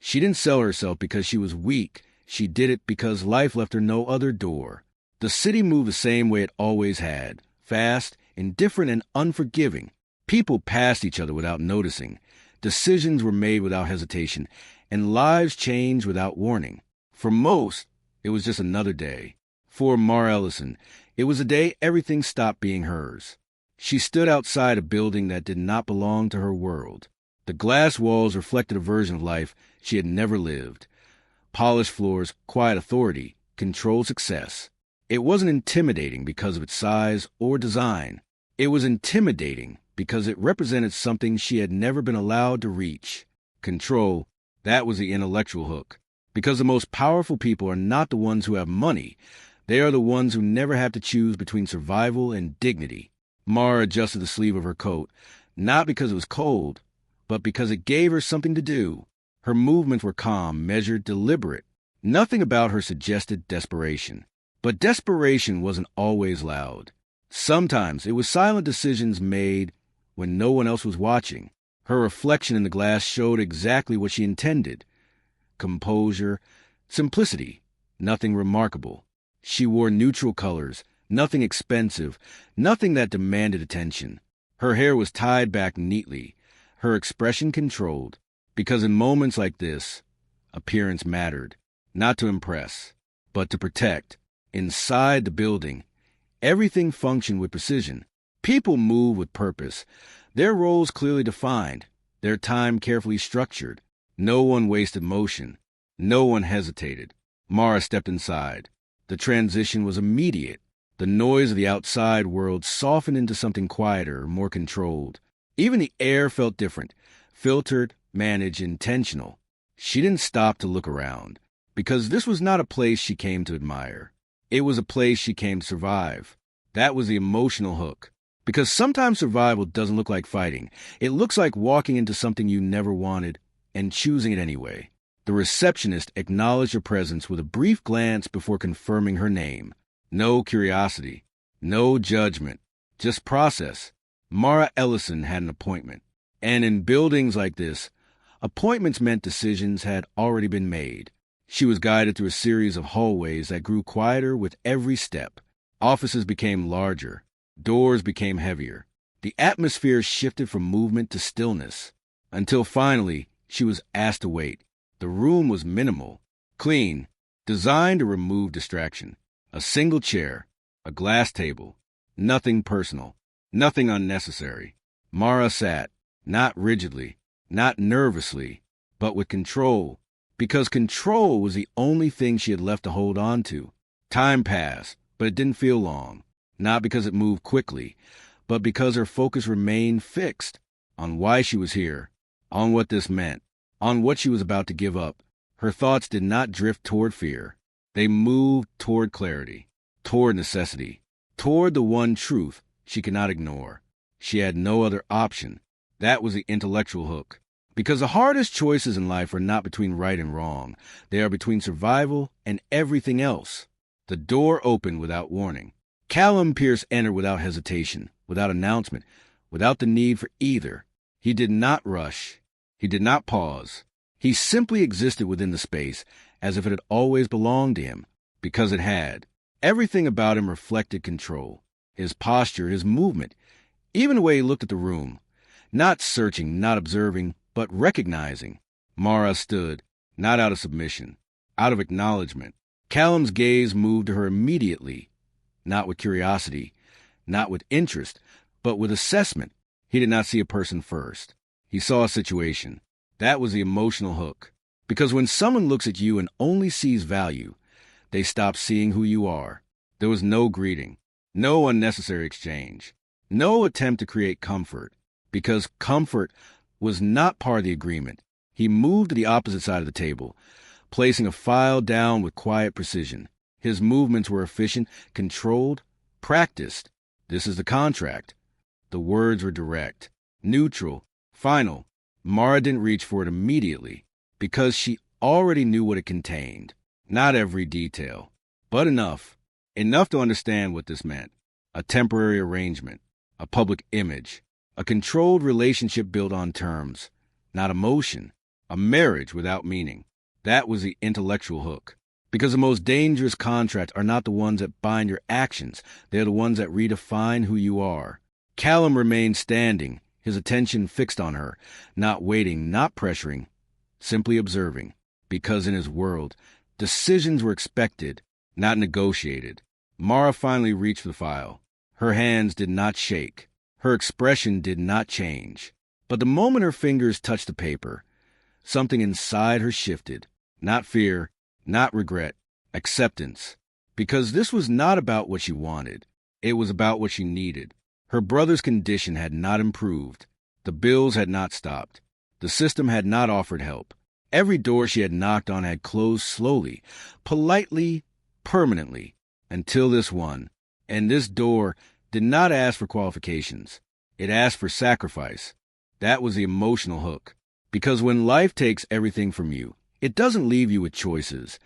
She didn't sell herself because she was weak. She did it because life left her no other door. The city moved the same way it always had, fast, indifferent, and unforgiving. People passed each other without noticing. Decisions were made without hesitation, and lives changed without warning. For most, it was just another day. For Mara Ellison, it was a day everything stopped being hers. She stood outside a building that did not belong to her world. The glass walls reflected a version of life she had never lived. Polished floors, quiet authority, controlled success. It wasn't intimidating because of its size or design. It was intimidating because it represented something she had never been allowed to reach. Control, that was the intellectual hook. Because the most powerful people are not the ones who have money. They are the ones who never have to choose between survival and dignity. Mara adjusted the sleeve of her coat, not because it was cold, but because it gave her something to do. Her movements were calm, measured, deliberate. Nothing about her suggested desperation. But desperation wasn't always loud. Sometimes it was silent decisions made when no one else was watching. Her reflection in the glass showed exactly what she intended. Composure, simplicity, nothing remarkable. She wore neutral colors, nothing expensive, nothing that demanded attention. Her hair was tied back neatly, her expression controlled, because in moments like this, appearance mattered, not to impress, but to protect. Inside the building, everything functioned with precision. People moved with purpose, their roles clearly defined, their time carefully structured. No one wasted motion. No one hesitated. Mara stepped inside. The transition was immediate. The noise of the outside world softened into something quieter, more controlled. Even the air felt different, filtered, managed, intentional. She didn't stop to look around, because this was not a place she came to admire. It was a place she came to survive. That was the emotional hook. Because sometimes survival doesn't look like fighting. It looks like walking into something you never wanted and choosing it anyway. The receptionist acknowledged her presence with a brief glance before confirming her name. No curiosity, no judgment, just process. Mara Ellison had an appointment. And in buildings like this, appointments meant decisions had already been made. She was guided through a series of hallways that grew quieter with every step. Offices became larger. Doors became heavier. The atmosphere shifted from movement to stillness, until finally she was asked to wait. The room was minimal, clean, designed to remove distraction. A single chair, a glass table, nothing personal, nothing unnecessary. Mara sat, not rigidly, not nervously, but with control, because control was the only thing she had left to hold on to. Time passed, but it didn't feel long. Not because it moved quickly, but because her focus remained fixed on why she was here, on what this meant, on what she was about to give up. Her thoughts did not drift toward fear. They moved toward clarity, toward necessity, toward the one truth she could not ignore. She had no other option. That was the intellectual hook. Because the hardest choices in life are not between right and wrong. They are between survival and everything else. The door opened without warning. Callum Pierce entered without hesitation, without announcement, without the need for either. He did not rush. He did not pause. He simply existed within the space, as if it had always belonged to him, because it had. Everything about him reflected control. His posture, his movement, even the way he looked at the room. Not searching, not observing, but recognizing. Mara stood, not out of submission, out of acknowledgement. Callum's gaze moved to her immediately. Not with curiosity, not with interest, but with assessment. He did not see a person first. He saw a situation. That was the emotional hook. Because when someone looks at you and only sees value, they stop seeing who you are. There was no greeting, no unnecessary exchange, no attempt to create comfort. Because comfort was not part of the agreement. He moved to the opposite side of the table, placing a file down with quiet precision. His movements were efficient, controlled, practiced. This is the contract. The words were direct, neutral, final. Mara didn't reach for it immediately because she already knew what it contained. Not every detail, but enough. Enough to understand what this meant. A temporary arrangement, a public image, a controlled relationship built on terms, not emotion. a marriage without meaning. That was the intellectual hook. Because the most dangerous contracts are not the ones that bind your actions. They're the ones that redefine who you are. Callum remained standing, his attention fixed on her, not waiting, not pressuring, simply observing. Because in his world, decisions were expected, not negotiated. Mara finally reached for the file. Her hands did not shake. Her expression did not change. But the moment her fingers touched the paper, something inside her shifted. Not fear, not regret, acceptance. Because this was not about what she wanted. It was about what she needed. Her brother's condition had not improved. The bills had not stopped. The system had not offered help. Every door she had knocked on had closed slowly, politely, permanently, until this one. And this door did not ask for qualifications. It asked for sacrifice. That was the emotional hook. Because when life takes everything from you, it doesn't leave you with choices.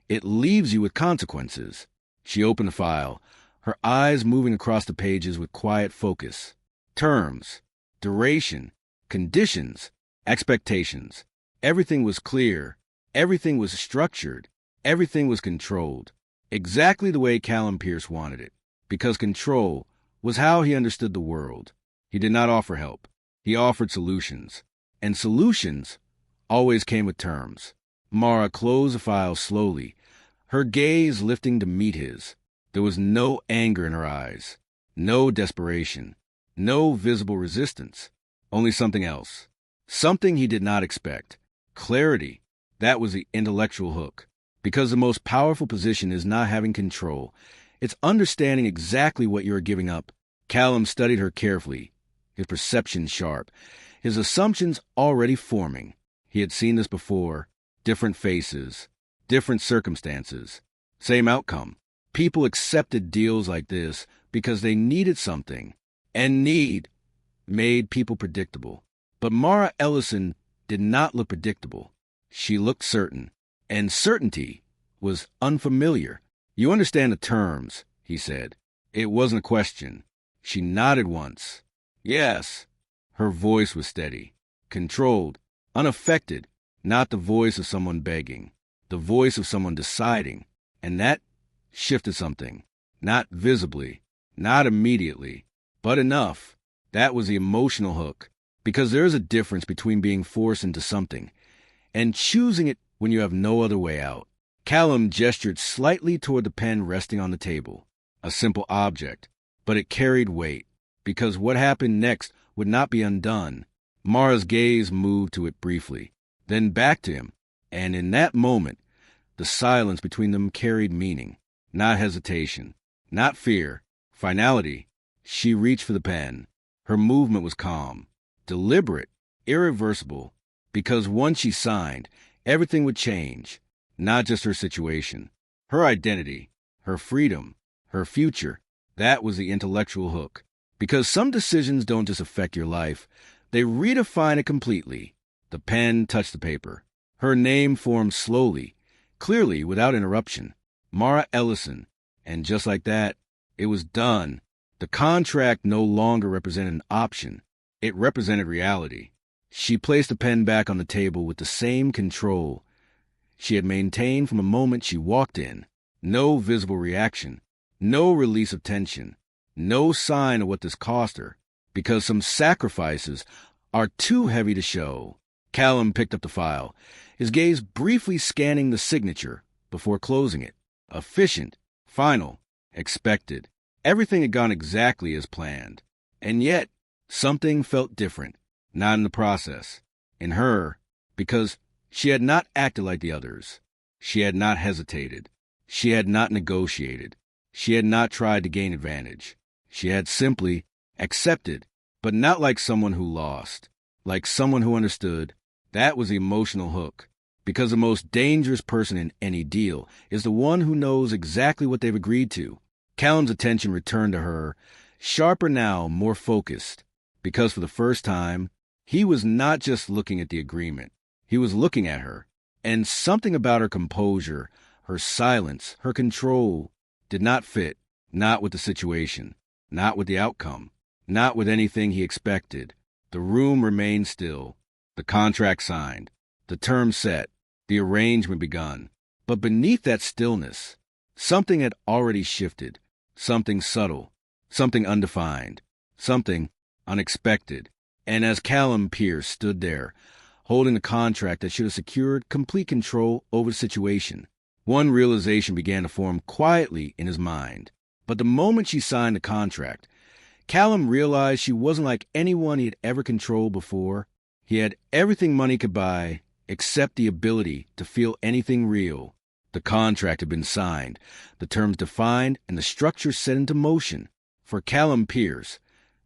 It leaves you with consequences. She opened the file, her eyes moving across the pages with quiet focus. Terms, duration, conditions, expectations. Everything was clear. Everything was structured. Everything was controlled. Exactly the way Callum Pierce wanted it. Because control was how he understood the world. He did not offer help. He offered solutions. And solutions always came with terms. Mara closed the file slowly, her gaze lifting to meet his. There was no anger in her eyes, no desperation, no visible resistance, only something else. Something he did not expect. Clarity. That was the intellectual hook. Because the most powerful position is not having control. It's understanding exactly what you are giving up. Callum studied her carefully, his perception sharp, his assumptions already forming. He had seen this before. Different faces, different circumstances, same outcome. People accepted deals like this because they needed something, and need made people predictable. But Mara Ellison did not look predictable. She looked certain, and certainty was unfamiliar. You understand the terms, he said. It wasn't a question. She nodded once. Yes. Her voice was steady, controlled, unaffected. Not the voice of someone begging, the voice of someone deciding. And that shifted something. Not visibly, not immediately, but enough. That was the emotional hook. Because there is a difference between being forced into something and choosing it when you have no other way out. Callum gestured slightly toward the pen resting on the table. A simple object, but it carried weight. Because what happened next would not be undone. Mara's gaze moved to it briefly, then back to him, and in that moment, the silence between them carried meaning, not hesitation, not fear, finality. She reached for the pen. Her movement was calm, deliberate, irreversible, because once she signed, everything would change, not just her situation, her identity, her freedom, her future. That was the intellectual hook. Because some decisions don't just affect your life, they redefine it completely. The pen touched the paper. Her name formed slowly, clearly, without interruption. Mara Ellison. And just like that, it was done. The contract no longer represented an option. It represented reality. She placed the pen back on the table with the same control she had maintained from the moment she walked in. No visible reaction. No release of tension. No sign of what this cost her. Because some sacrifices are too heavy to show. Callum picked up the file, his gaze briefly scanning the signature before closing it. Efficient, final, expected. Everything had gone exactly as planned. And yet, something felt different. Not in the process. In her, because she had not acted like the others. She had not hesitated. She had not negotiated. She had not tried to gain advantage. She had simply accepted, but not like someone who lost. Like someone who understood. That was the emotional hook. Because the most dangerous person in any deal is the one who knows exactly what they've agreed to. Callum's attention returned to her, sharper now, more focused. Because for the first time, he was not just looking at the agreement. He was looking at her. And something about her composure, her silence, her control, did not fit. Not with the situation. Not with the outcome. Not with anything he expected. The room remained still. The contract signed. The term set, the arrangement begun. But beneath that stillness, something had already shifted, something subtle, something undefined, something unexpected. And as Callum Pierce stood there, holding the contract that should have secured complete control over the situation, one realization began to form quietly in his mind. But the moment she signed the contract, Callum realized she wasn't like anyone he had ever controlled before. He had everything money could buy, except the ability to feel anything real. The contract had been signed, the terms defined, and the structure set into motion. For Callum Pierce,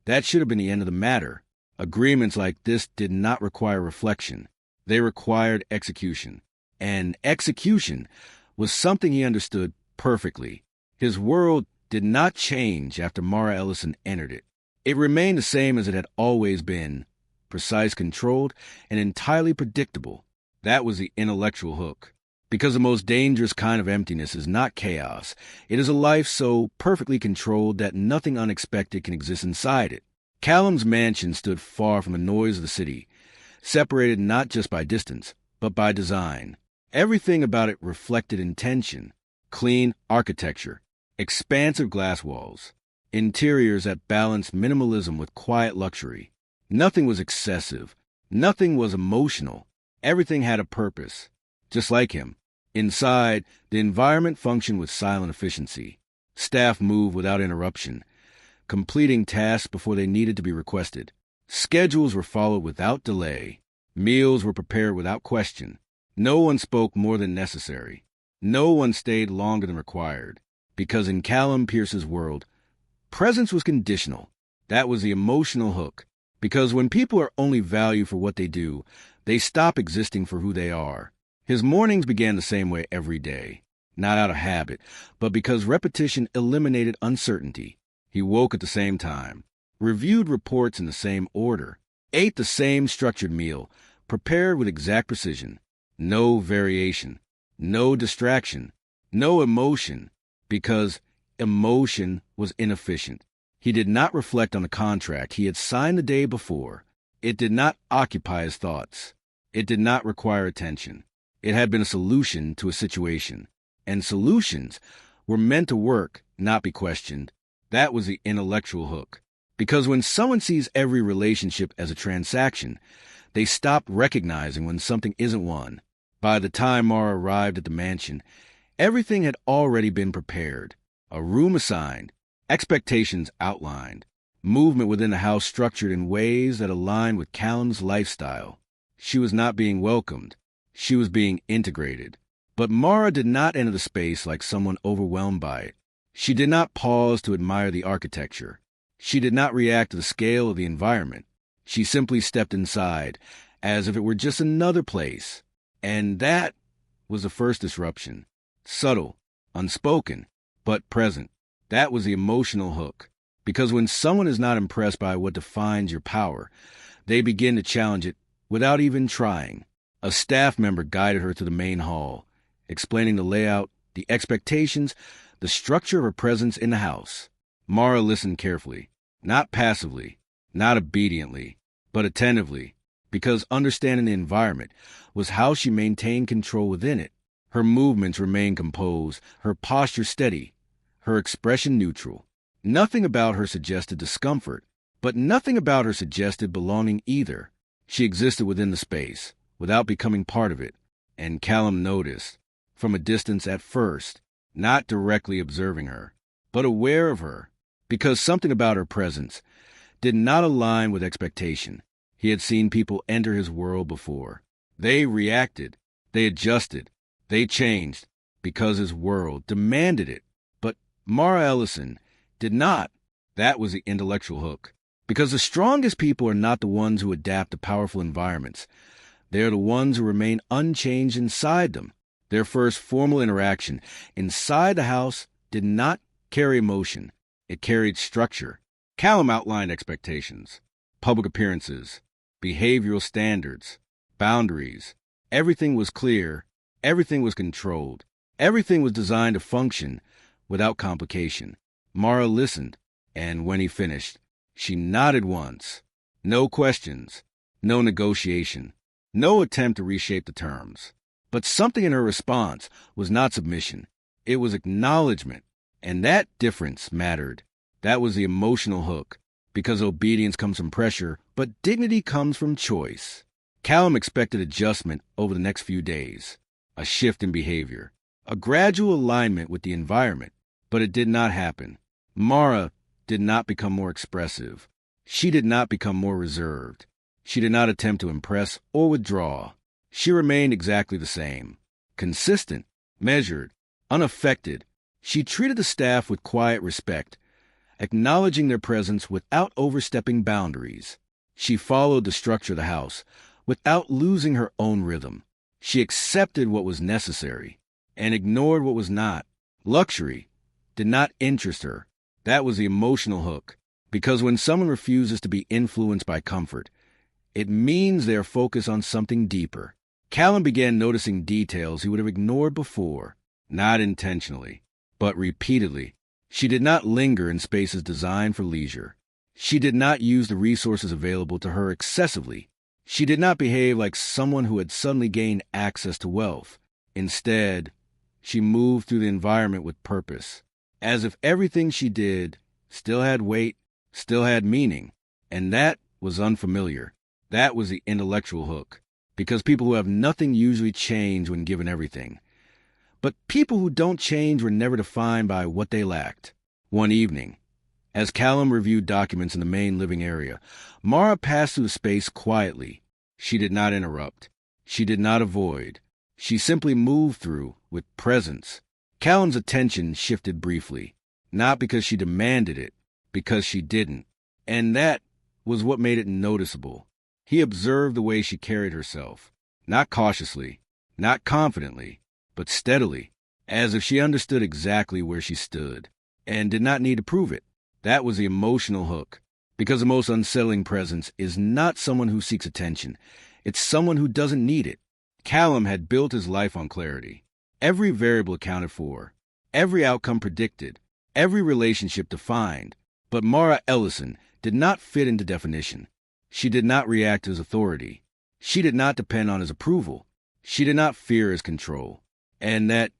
that should have been the end of the matter. Agreements like this did not require reflection. They required execution. And execution was something he understood perfectly. His world did not change after Mara Ellison entered it. It remained the same as it had always been, precise, controlled, and entirely predictable. That was the intellectual hook. Because the most dangerous kind of emptiness is not chaos. It is a life so perfectly controlled that nothing unexpected can exist inside it. Callum's mansion stood far from the noise of the city, separated not just by distance, but by design. Everything about it reflected intention, clean architecture, expansive glass walls, interiors that balanced minimalism with quiet luxury. Nothing was excessive. Nothing was emotional. Everything had a purpose. Just like him. Inside, the environment functioned with silent efficiency. Staff moved without interruption, completing tasks before they needed to be requested. Schedules were followed without delay. Meals were prepared without question. No one spoke more than necessary. No one stayed longer than required. Because in Callum Pierce's world, presence was conditional. That was the emotional hook. Because when people are only valued for what they do, they stop existing for who they are. His mornings began the same way every day, not out of habit, but because repetition eliminated uncertainty. He woke at the same time, reviewed reports in the same order, ate the same structured meal, prepared with exact precision. No variation, no distraction, no emotion, because emotion was inefficient. He did not reflect on the contract he had signed the day before. It did not occupy his thoughts. It did not require attention. It had been a solution to a situation. And solutions were meant to work, not be questioned. That was the intellectual hook. Because when someone sees every relationship as a transaction, they stop recognizing when something isn't one. By the time Mara arrived at the mansion, everything had already been prepared. A room assigned, expectations outlined, movement within the house structured in ways that aligned with Callum's lifestyle. She was not being welcomed. She was being integrated. But Mara did not enter the space like someone overwhelmed by it. She did not pause to admire the architecture. She did not react to the scale of the environment. She simply stepped inside, as if it were just another place. And that was the first disruption. Subtle, unspoken, but present. That was the emotional hook. Because when someone is not impressed by what defines your power, they begin to challenge it without even trying. A staff member guided her to the main hall, explaining the layout, the expectations, the structure of her presence in the house. Mara listened carefully, not passively, not obediently, but attentively, because understanding the environment was how she maintained control within it. Her movements remained composed, her posture steady, her expression neutral. Nothing about her suggested discomfort, but nothing about her suggested belonging either. She existed within the space, without becoming part of it, and Callum noticed, from a distance at first, not directly observing her, but aware of her, because something about her presence did not align with expectation. He had seen people enter his world before. They reacted, they adjusted, they changed, because his world demanded it. But Mara Ellison did not. That was the intellectual hook. Because the strongest people are not the ones who adapt to powerful environments. They are the ones who remain unchanged inside them. Their first formal interaction inside the house did not carry emotion. It carried structure. Callum outlined expectations, public appearances, behavioral standards, boundaries. Everything was clear. Everything was controlled. Everything was designed to function without complication. Mara listened, and when he finished, she nodded once. No questions, no negotiation, No attempt to reshape the terms. But something in her response was not submission. It was acknowledgement. And that difference mattered. That was the emotional hook. Because obedience comes from pressure, but dignity comes from choice. Callum expected adjustment over the next few days. A shift in behavior. A gradual alignment with the environment. But it did not happen. Mara did not become more expressive. She did not become more reserved. She did not attempt to impress or withdraw. She remained exactly the same. Consistent, measured, unaffected. She treated the staff with quiet respect, acknowledging their presence without overstepping boundaries. She followed the structure of the house without losing her own rhythm. She accepted what was necessary and ignored what was not. Luxury did not interest her. That was the emotional hook. Because when someone refuses to be influenced by comfort, it means they are focused on something deeper. Callum began noticing details he would have ignored before, not intentionally, but repeatedly. She did not linger in spaces designed for leisure. She did not use the resources available to her excessively. She did not behave like someone who had suddenly gained access to wealth. Instead, she moved through the environment with purpose, as if everything she did still had weight, still had meaning, and that was unfamiliar. That was the intellectual hook, because people who have nothing usually change when given everything. But people who don't change were never defined by what they lacked. One evening, as Callum reviewed documents in the main living area, Mara passed through the space quietly. She did not interrupt. She did not avoid. She simply moved through with presence. Callum's attention shifted briefly, not because she demanded it, because she didn't. And that was what made it noticeable. He observed the way she carried herself, not cautiously, not confidently, but steadily, as if she understood exactly where she stood, and did not need to prove it. That was the emotional hook, because the most unsettling presence is not someone who seeks attention. It's someone who doesn't need it. Callum had built his life on clarity. Every variable accounted for, every outcome predicted, every relationship defined. But Mara Ellison did not fit into definition. She did not react to his authority. She did not depend on his approval. She did not fear his control. And that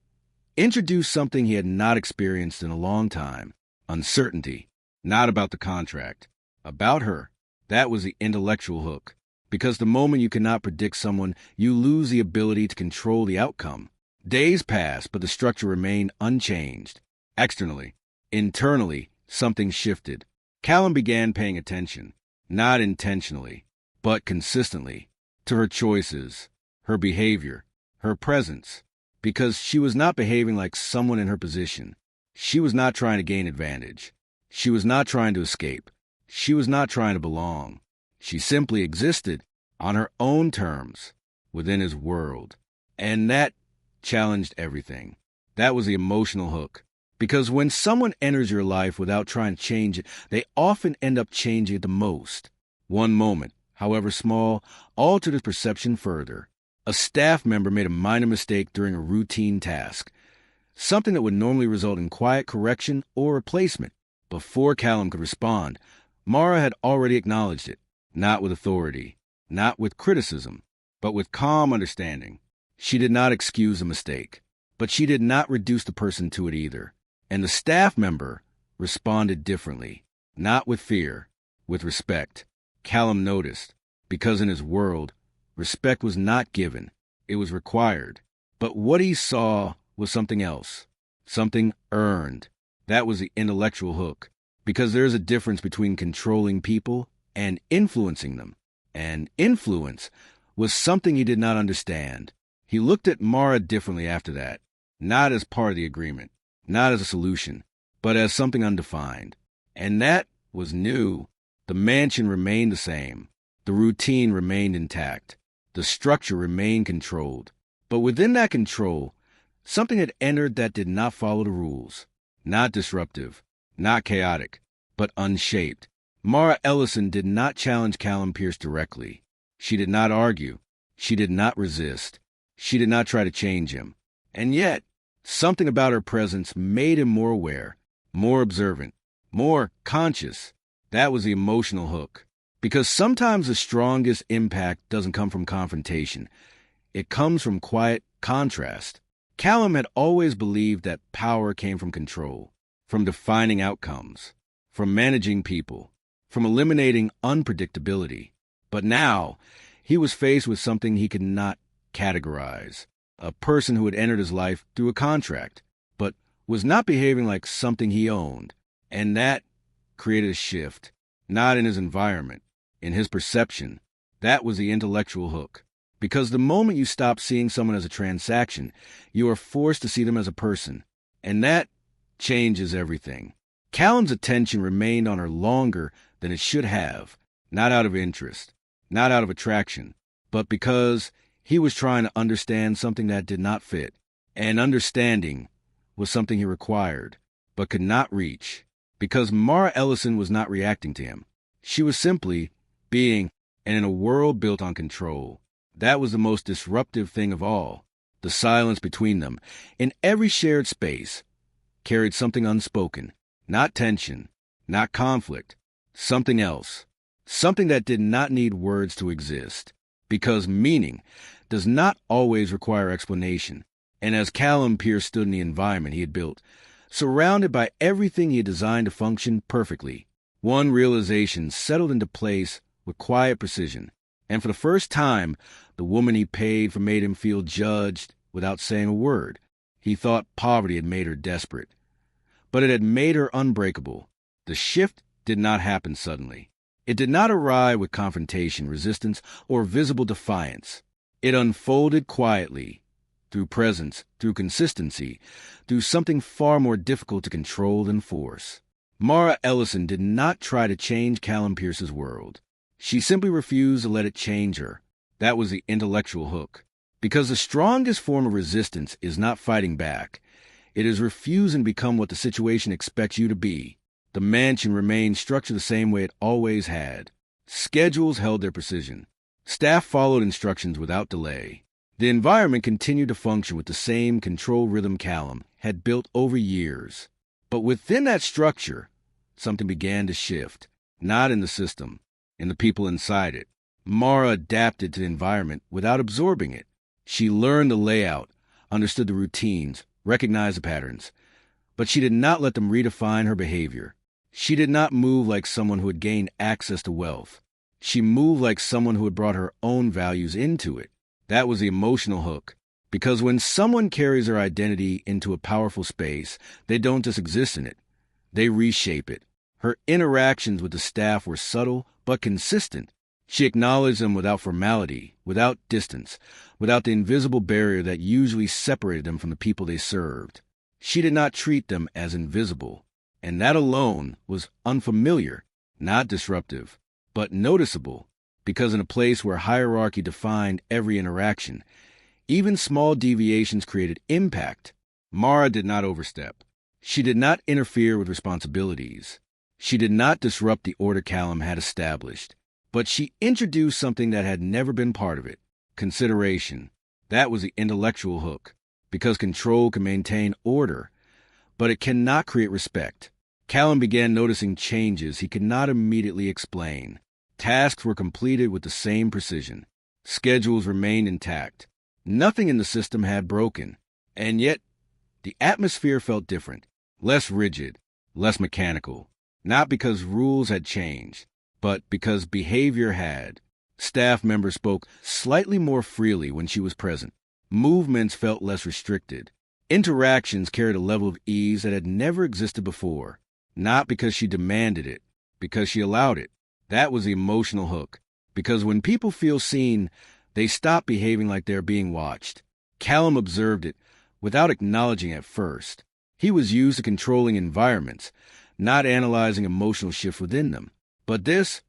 introduced something he had not experienced in a long time. Uncertainty. Not about the contract. About her. That was the intellectual hook. Because the moment you cannot predict someone, you lose the ability to control the outcome. Days passed, but the structure remained unchanged. Externally. Internally, something shifted. Callum began paying attention. Not intentionally, but consistently, to her choices, her behavior, her presence, because she was not behaving like someone in her position. She was not trying to gain advantage. She was not trying to escape. She was not trying to belong. She simply existed on her own terms within his world. And that challenged everything. That was the emotional hook. Because when someone enters your life without trying to change it, they often end up changing it the most. One moment, however small, altered his perception further. A staff member made a minor mistake during a routine task, something that would normally result in quiet correction or replacement. Before Callum could respond, Mara had already acknowledged it, not with authority, not with criticism, but with calm understanding. She did not excuse the mistake, but she did not reduce the person to it either. And the staff member responded differently, not with fear, with respect. Callum noticed, because in his world, respect was not given, it was required. But what he saw was something else, something earned. That was the intellectual hook, because there is a difference between controlling people and influencing them. And influence was something he did not understand. He looked at Mara differently after that, not as part of the agreement, not as a solution, but as something undefined. And that was new. The mansion remained the same. The routine remained intact. The structure remained controlled. But within that control, something had entered that did not follow the rules. Not disruptive, not chaotic, but unshaped. Mara Ellison did not challenge Callum Pierce directly. She did not argue. She did not resist. She did not try to change him. And yet, something about her presence made him more aware, more observant, more conscious. That was the emotional hook. Because sometimes the strongest impact doesn't come from confrontation. It comes from quiet contrast. Callum had always believed that power came from control, from defining outcomes, from managing people, from eliminating unpredictability. But now, he was faced with something he could not categorize. A person who had entered his life through a contract, but was not behaving like something he owned. And that created a shift, not in his environment, in his perception. That was the intellectual hook. Because the moment you stop seeing someone as a transaction, you are forced to see them as a person. And that changes everything. Callum's attention remained on her longer than it should have, not out of interest, not out of attraction, but because he was trying to understand something that did not fit. And understanding was something he required, but could not reach. Because Mara Ellison was not reacting to him. She was simply being, and in a world built on control. That was the most disruptive thing of all. The silence between them, in every shared space, carried something unspoken. Not tension, not conflict, something else. Something that did not need words to exist. Because meaning does not always require explanation. And as Callum Pierce stood in the environment he had built, surrounded by everything he had designed to function perfectly, one realization settled into place with quiet precision. And for the first time, the woman he paid for made him feel judged without saying a word. He thought poverty had made her desperate, but it had made her unbreakable. The shift did not happen suddenly. It did not arrive with confrontation, resistance, or visible defiance. It unfolded quietly, through presence, through consistency, through something far more difficult to control than force. Mara Ellison did not try to change Callum Pierce's world. She simply refused to let it change her. That was the intellectual hook. Because the strongest form of resistance is not fighting back. It is refusing to become what the situation expects you to be. The mansion remained structured the same way it always had. Schedules held their precision. Staff followed instructions without delay. The environment continued to function with the same control rhythm Callum had built over years. But within that structure, something began to shift. Not in the system, in the people inside it. Mara adapted to the environment without absorbing it. She learned the layout, understood the routines, recognized the patterns. But she did not let them redefine her behavior. She did not move like someone who had gained access to wealth. She moved like someone who had brought her own values into it. That was the emotional hook. Because when someone carries their identity into a powerful space, they don't just exist in it. They reshape it. Her interactions with the staff were subtle but consistent. She acknowledged them without formality, without distance, without the invisible barrier that usually separated them from the people they served. She did not treat them as invisible, and that alone was unfamiliar, not disruptive, but noticeable, because in a place where hierarchy defined every interaction, even small deviations created impact. Mara did not overstep. She did not interfere with responsibilities. She did not disrupt the order Callum had established. But she introduced something that had never been part of it. Consideration. That was the intellectual hook. Because control can maintain order, but it cannot create respect. Callum began noticing changes he could not immediately explain. Tasks were completed with the same precision. Schedules remained intact. Nothing in the system had broken. And yet, the atmosphere felt different. Less rigid, less mechanical. Not because rules had changed, but because behavior had. Staff members spoke slightly more freely when she was present. Movements felt less restricted. Interactions carried a level of ease that had never existed before. Not because she demanded it, because she allowed it. That was the emotional hook. Because when people feel seen, they stop behaving like they're being watched. Callum observed it without acknowledging it at first. He was used to controlling environments, not analyzing emotional shifts within them. But this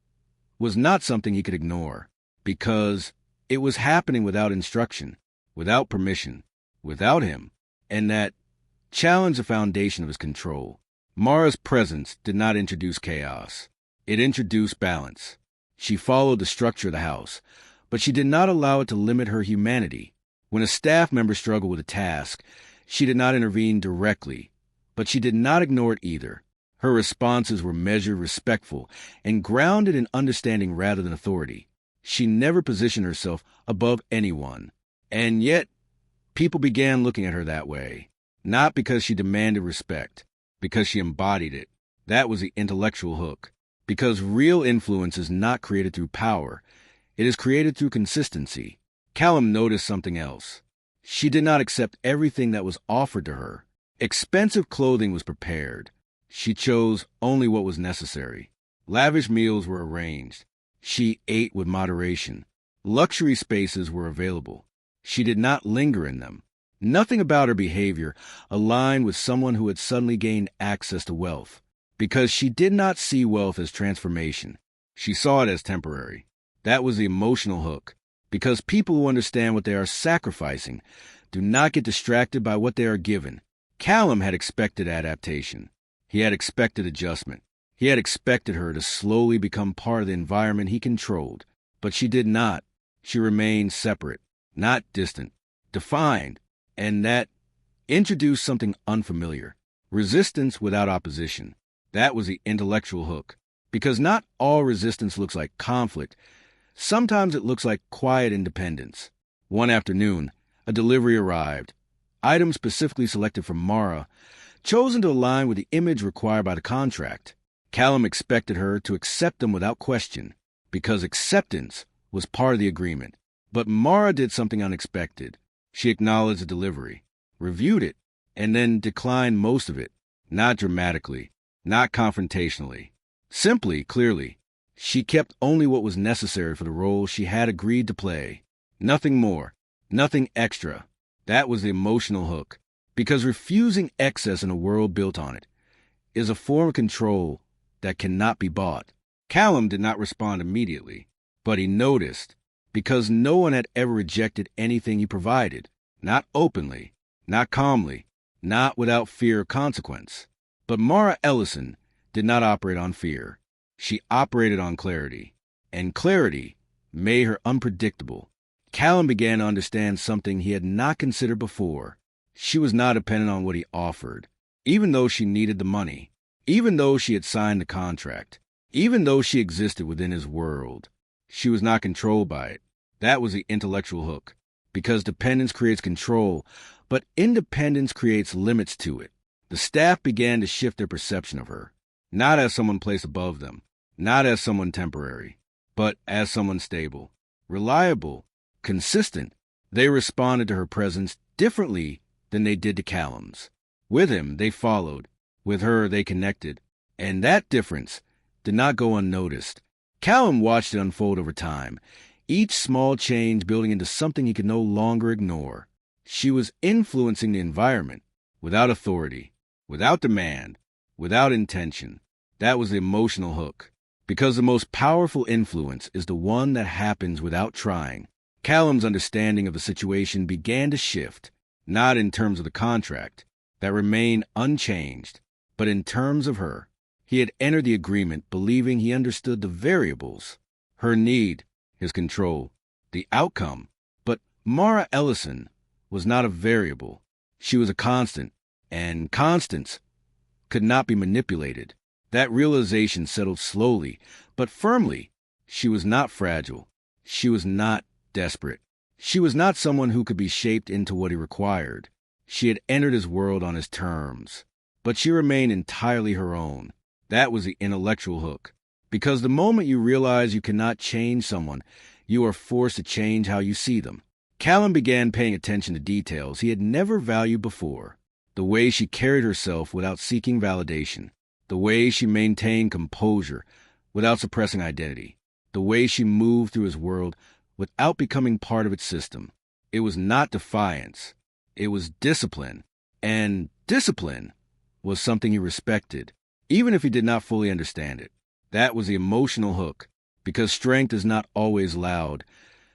was not something he could ignore, because it was happening without instruction, without permission, without him, and that challenged the foundation of his control. Mara's presence did not introduce chaos. It introduced balance. She followed the structure of the house, but she did not allow it to limit her humanity. When a staff member struggled with a task, she did not intervene directly, but she did not ignore it either. Her responses were measured, respectful, and grounded in understanding rather than authority. She never positioned herself above anyone. And yet, people began looking at her that way. Not because she demanded respect, because she embodied it. That was the intellectual hook. Because real influence is not created through power. It is created through consistency. Callum noticed something else. She did not accept everything that was offered to her. Expensive clothing was prepared. She chose only what was necessary. Lavish meals were arranged. She ate with moderation. Luxury spaces were available. She did not linger in them. Nothing about her behavior aligned with someone who had suddenly gained access to wealth. Because she did not see wealth as transformation. She saw it as temporary. That was the emotional hook. Because people who understand what they are sacrificing do not get distracted by what they are given. Callum had expected adaptation. He had expected adjustment. He had expected her to slowly become part of the environment he controlled. But she did not. She remained separate, not distant, defined, and that introduced something unfamiliar. Resistance without opposition. That was the intellectual hook. Because not all resistance looks like conflict. Sometimes it looks like quiet independence. One afternoon, a delivery arrived. Items specifically selected from Mara, chosen to align with the image required by the contract. Callum expected her to accept them without question, because acceptance was part of the agreement. But Mara did something unexpected. She acknowledged the delivery, reviewed it, and then declined most of it. Not dramatically, not confrontationally. Simply, clearly. She kept only what was necessary for the role she had agreed to play. Nothing more, nothing extra. That was the emotional hook. Because refusing excess in a world built on it is a form of control that cannot be bought. Callum did not respond immediately, but he noticed, because no one had ever rejected anything he provided. Not openly, not calmly, not without fear of consequence. But Mara Ellison did not operate on fear. She operated on clarity, and clarity made her unpredictable. Callum began to understand something he had not considered before. She was not dependent on what he offered, even though she needed the money, even though she had signed the contract, even though she existed within his world. She was not controlled by it. That was the intellectual hook, because dependence creates control, but independence creates limits to it. The staff began to shift their perception of her, not as someone placed above them, not as someone temporary, but as someone stable, reliable, consistent. They responded to her presence differently than they did to Callum's. With him, they followed. With her, they connected. And that difference did not go unnoticed. Callum watched it unfold over time, each small change building into something he could no longer ignore. She was influencing the environment, without authority, without demand, without intention. That was the emotional hook. Because the most powerful influence is the one that happens without trying. Callum's understanding of the situation began to shift, not in terms of the contract, that remained unchanged, but in terms of her. He had entered the agreement believing he understood the variables, her need, his control, the outcome. But Mara Ellison was not a variable. She was a constant, and constants could not be manipulated. That realization settled slowly, but firmly. She was not fragile. She was not desperate. She was not someone who could be shaped into what he required. She had entered his world on his terms, but she remained entirely her own. That was the intellectual hook. Because the moment you realize you cannot change someone, you are forced to change how you see them. Callum began paying attention to details he had never valued before. The way she carried herself without seeking validation. The way she maintained composure without suppressing identity. The way she moved through his world without becoming part of its system. It was not defiance. It was discipline. And discipline was something he respected, even if he did not fully understand it. That was the emotional hook, because strength is not always loud.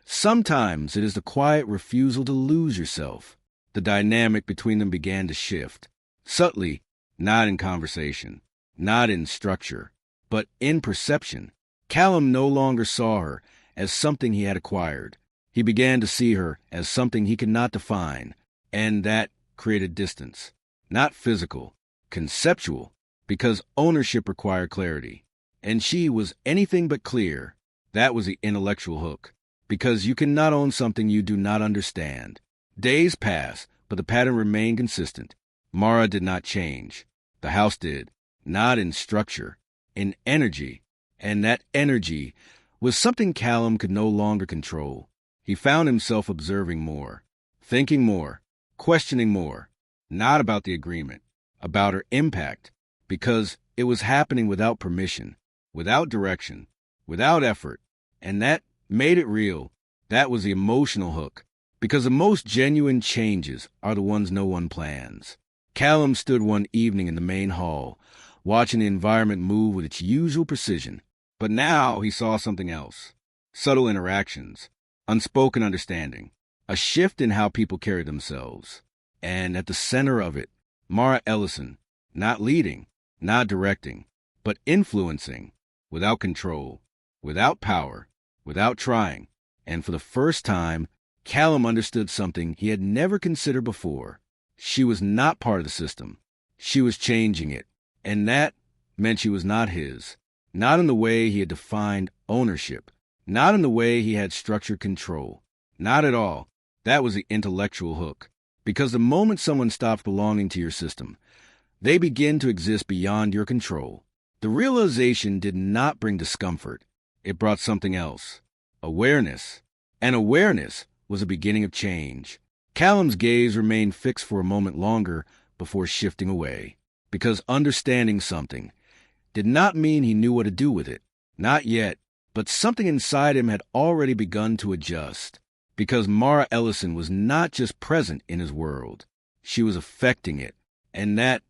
Sometimes it is the quiet refusal to lose yourself. The dynamic between them began to shift, subtly, not in conversation, not in structure, but in perception. Callum no longer saw her as something he had acquired. He began to see her as something he could not define, and that created distance. Not physical, conceptual, because ownership required clarity. And she was anything but clear. That was the intellectual hook, because you cannot own something you do not understand. Days passed, but the pattern remained consistent. Mara did not change. The house did, not in structure, in energy. And that energy was something Callum could no longer control. He found himself observing more, thinking more, questioning more, not about the agreement, about her impact, because it was happening without permission, without direction, without effort, and that made it real. That was the emotional hook, because the most genuine changes are the ones no one plans. Callum stood one evening in the main hall, watching the environment move with its usual precision. But now he saw something else. Subtle interactions, unspoken understanding, a shift in how people carry themselves. And at the center of it, Mara Ellison, not leading, not directing, but influencing, without control, without power, without trying. And for the first time, Callum understood something he had never considered before. She was not part of the system. She was changing it. And that meant she was not his. Not in the way he had defined ownership. Not in the way he had structured control. Not at all. That was the intellectual hook. Because the moment someone stops belonging to your system, they begin to exist beyond your control. The realization did not bring discomfort. It brought something else. Awareness. And awareness was the beginning of change. Callum's gaze remained fixed for a moment longer before shifting away. Because understanding something did not mean he knew what to do with it. Not yet, but something inside him had already begun to adjust. Because Mara Ellison was not just present in his world, she was affecting it. And that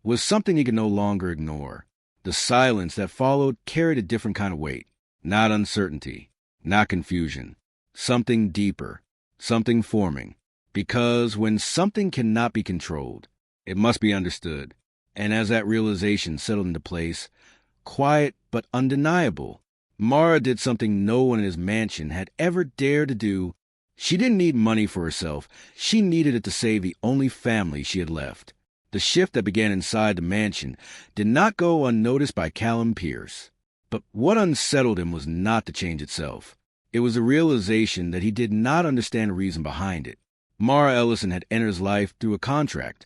was something he could no longer ignore. The silence that followed carried a different kind of weight. Not uncertainty, not confusion. Something deeper, something forming. Because when something cannot be controlled, it must be understood. And as that realization settled into place, quiet but undeniable, Mara did something no one in his mansion had ever dared to do. She didn't need money for herself. She needed it to save the only family she had left. The shift that began inside the mansion did not go unnoticed by Callum Pierce. But what unsettled him was not the change itself. It was the realization that he did not understand the reason behind it. Mara Ellison had entered his life through a contract,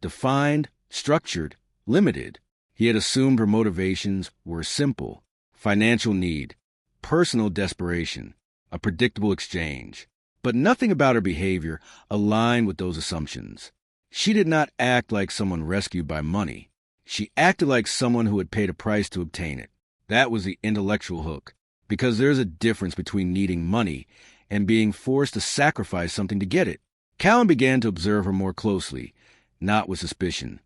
defined, structured, limited. He had assumed her motivations were simple: financial need, personal desperation, a predictable exchange. But nothing about her behavior aligned with those assumptions. She did not act like someone rescued by money. She acted like someone who had paid a price to obtain it. That was the intellectual hook, because there's a difference between needing money and being forced to sacrifice something to get it. Callum began to observe her more closely, not with suspicion,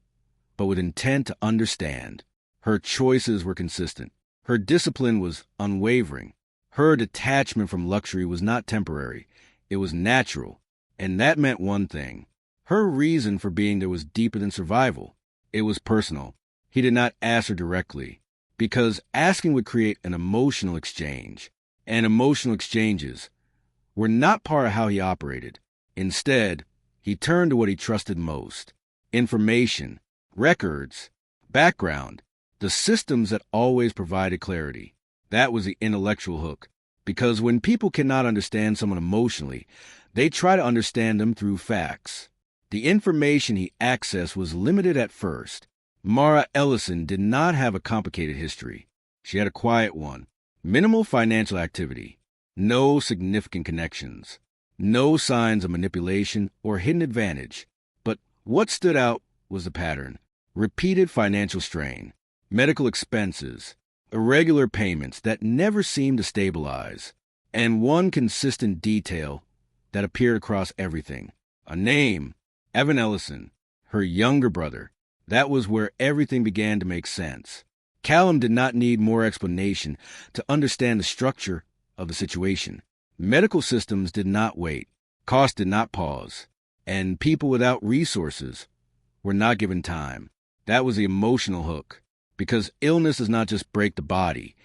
but with intent to understand. Her choices were consistent. Her discipline was unwavering. Her detachment from luxury was not temporary. It was natural. And that meant one thing. Her reason for being there was deeper than survival. It was personal. He did not ask her directly, because asking would create an emotional exchange. And emotional exchanges were not part of how he operated. Instead, he turned to what he trusted most: information, records, background, the systems that always provided clarity. That was the intellectual hook, because when people cannot understand someone emotionally, they try to understand them through facts. The information he accessed was limited at first. Mara Ellison did not have a complicated history. She had a quiet one: minimal financial activity, no significant connections, no signs of manipulation or hidden advantage. But what stood out was the pattern: repeated financial strain, medical expenses, irregular payments that never seemed to stabilize, and one consistent detail that appeared across everything: a name, Evan Ellison, her younger brother. That was where everything began to make sense. Callum did not need more explanation to understand the structure of the situation. Medical systems did not wait. Costs did not pause. And people without resources were not given time. That was the emotional hook. Because illness does not just break the body.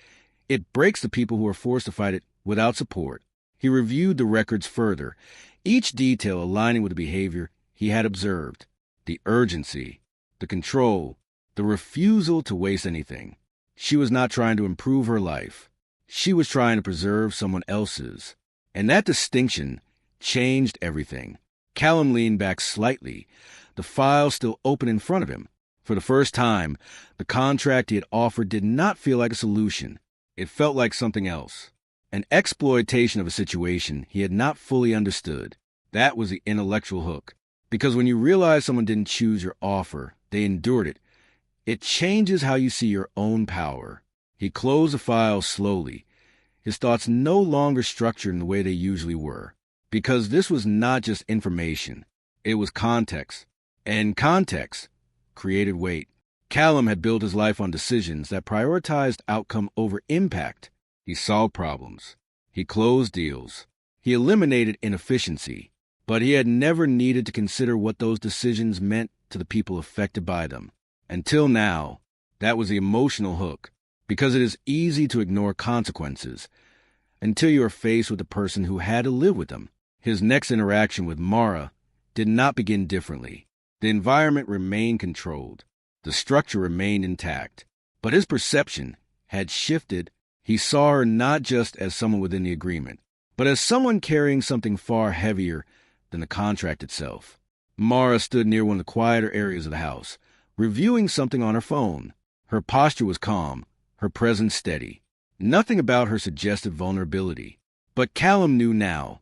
It breaks the people who are forced to fight it without support. He reviewed the records further, each detail aligning with the behavior he had observed: the urgency, the control, the refusal to waste anything. She was not trying to improve her life. She was trying to preserve someone else's. And that distinction changed everything. Callum leaned back slightly, the file still open in front of him. For the first time, the contract he had offered did not feel like a solution. It felt like something else. An exploitation of a situation he had not fully understood. That was the intellectual hook. Because when you realize someone didn't choose your offer, they endured it, it changes how you see your own power. He closed the file slowly, his thoughts no longer structured in the way they usually were. Because this was not just information, it was context. And context created weight. Callum had built his life on decisions that prioritized outcome over impact. He solved problems. He closed deals. He eliminated inefficiency. But he had never needed to consider what those decisions meant to the people affected by them. Until now, that was the emotional hook, because it is easy to ignore consequences until you are faced with the person who had to live with them. His next interaction with Mara did not begin differently. The environment remained controlled. The structure remained intact. But his perception had shifted. He saw her not just as someone within the agreement, but as someone carrying something far heavier than the contract itself. Mara stood near one of the quieter areas of the house, reviewing something on her phone. Her posture was calm, her presence steady. Nothing about her suggested vulnerability. But Callum knew now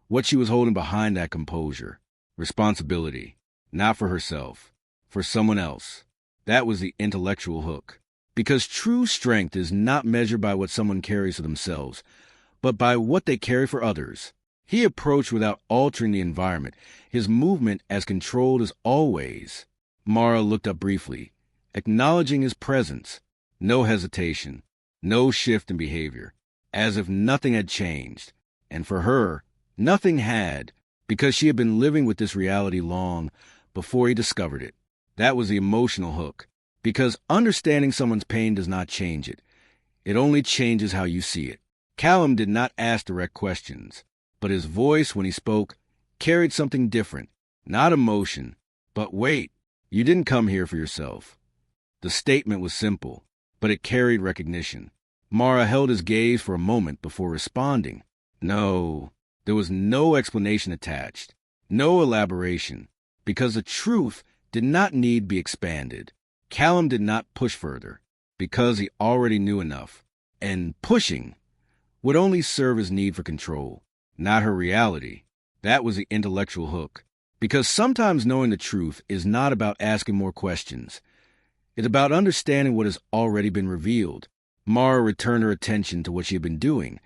what she was holding behind that composure. Responsibility. Not for herself, for someone else. That was the intellectual hook. Because true strength is not measured by what someone carries for themselves, but by what they carry for others. He approached without altering the environment, his movement as controlled as always. Mara looked up briefly, acknowledging his presence. No hesitation, no shift in behavior, as if nothing had changed. And for her, nothing had, because she had been living with this reality long before he discovered it. That was the emotional hook, because understanding someone's pain does not change it. It only changes how you see it. Callum did not ask direct questions, but his voice, when he spoke, carried something different. Not emotion, but wait, you didn't come here for yourself. The statement was simple, but it carried recognition. Mara held his gaze for a moment before responding. No, there was no explanation attached, no elaboration, because the truth did not need to be expanded. Callum did not push further, because he already knew enough. And pushing would only serve his need for control, not her reality. That was the intellectual hook. Because sometimes knowing the truth is not about asking more questions. It's about understanding what has already been revealed. Mara returned her attention to what she had been doing,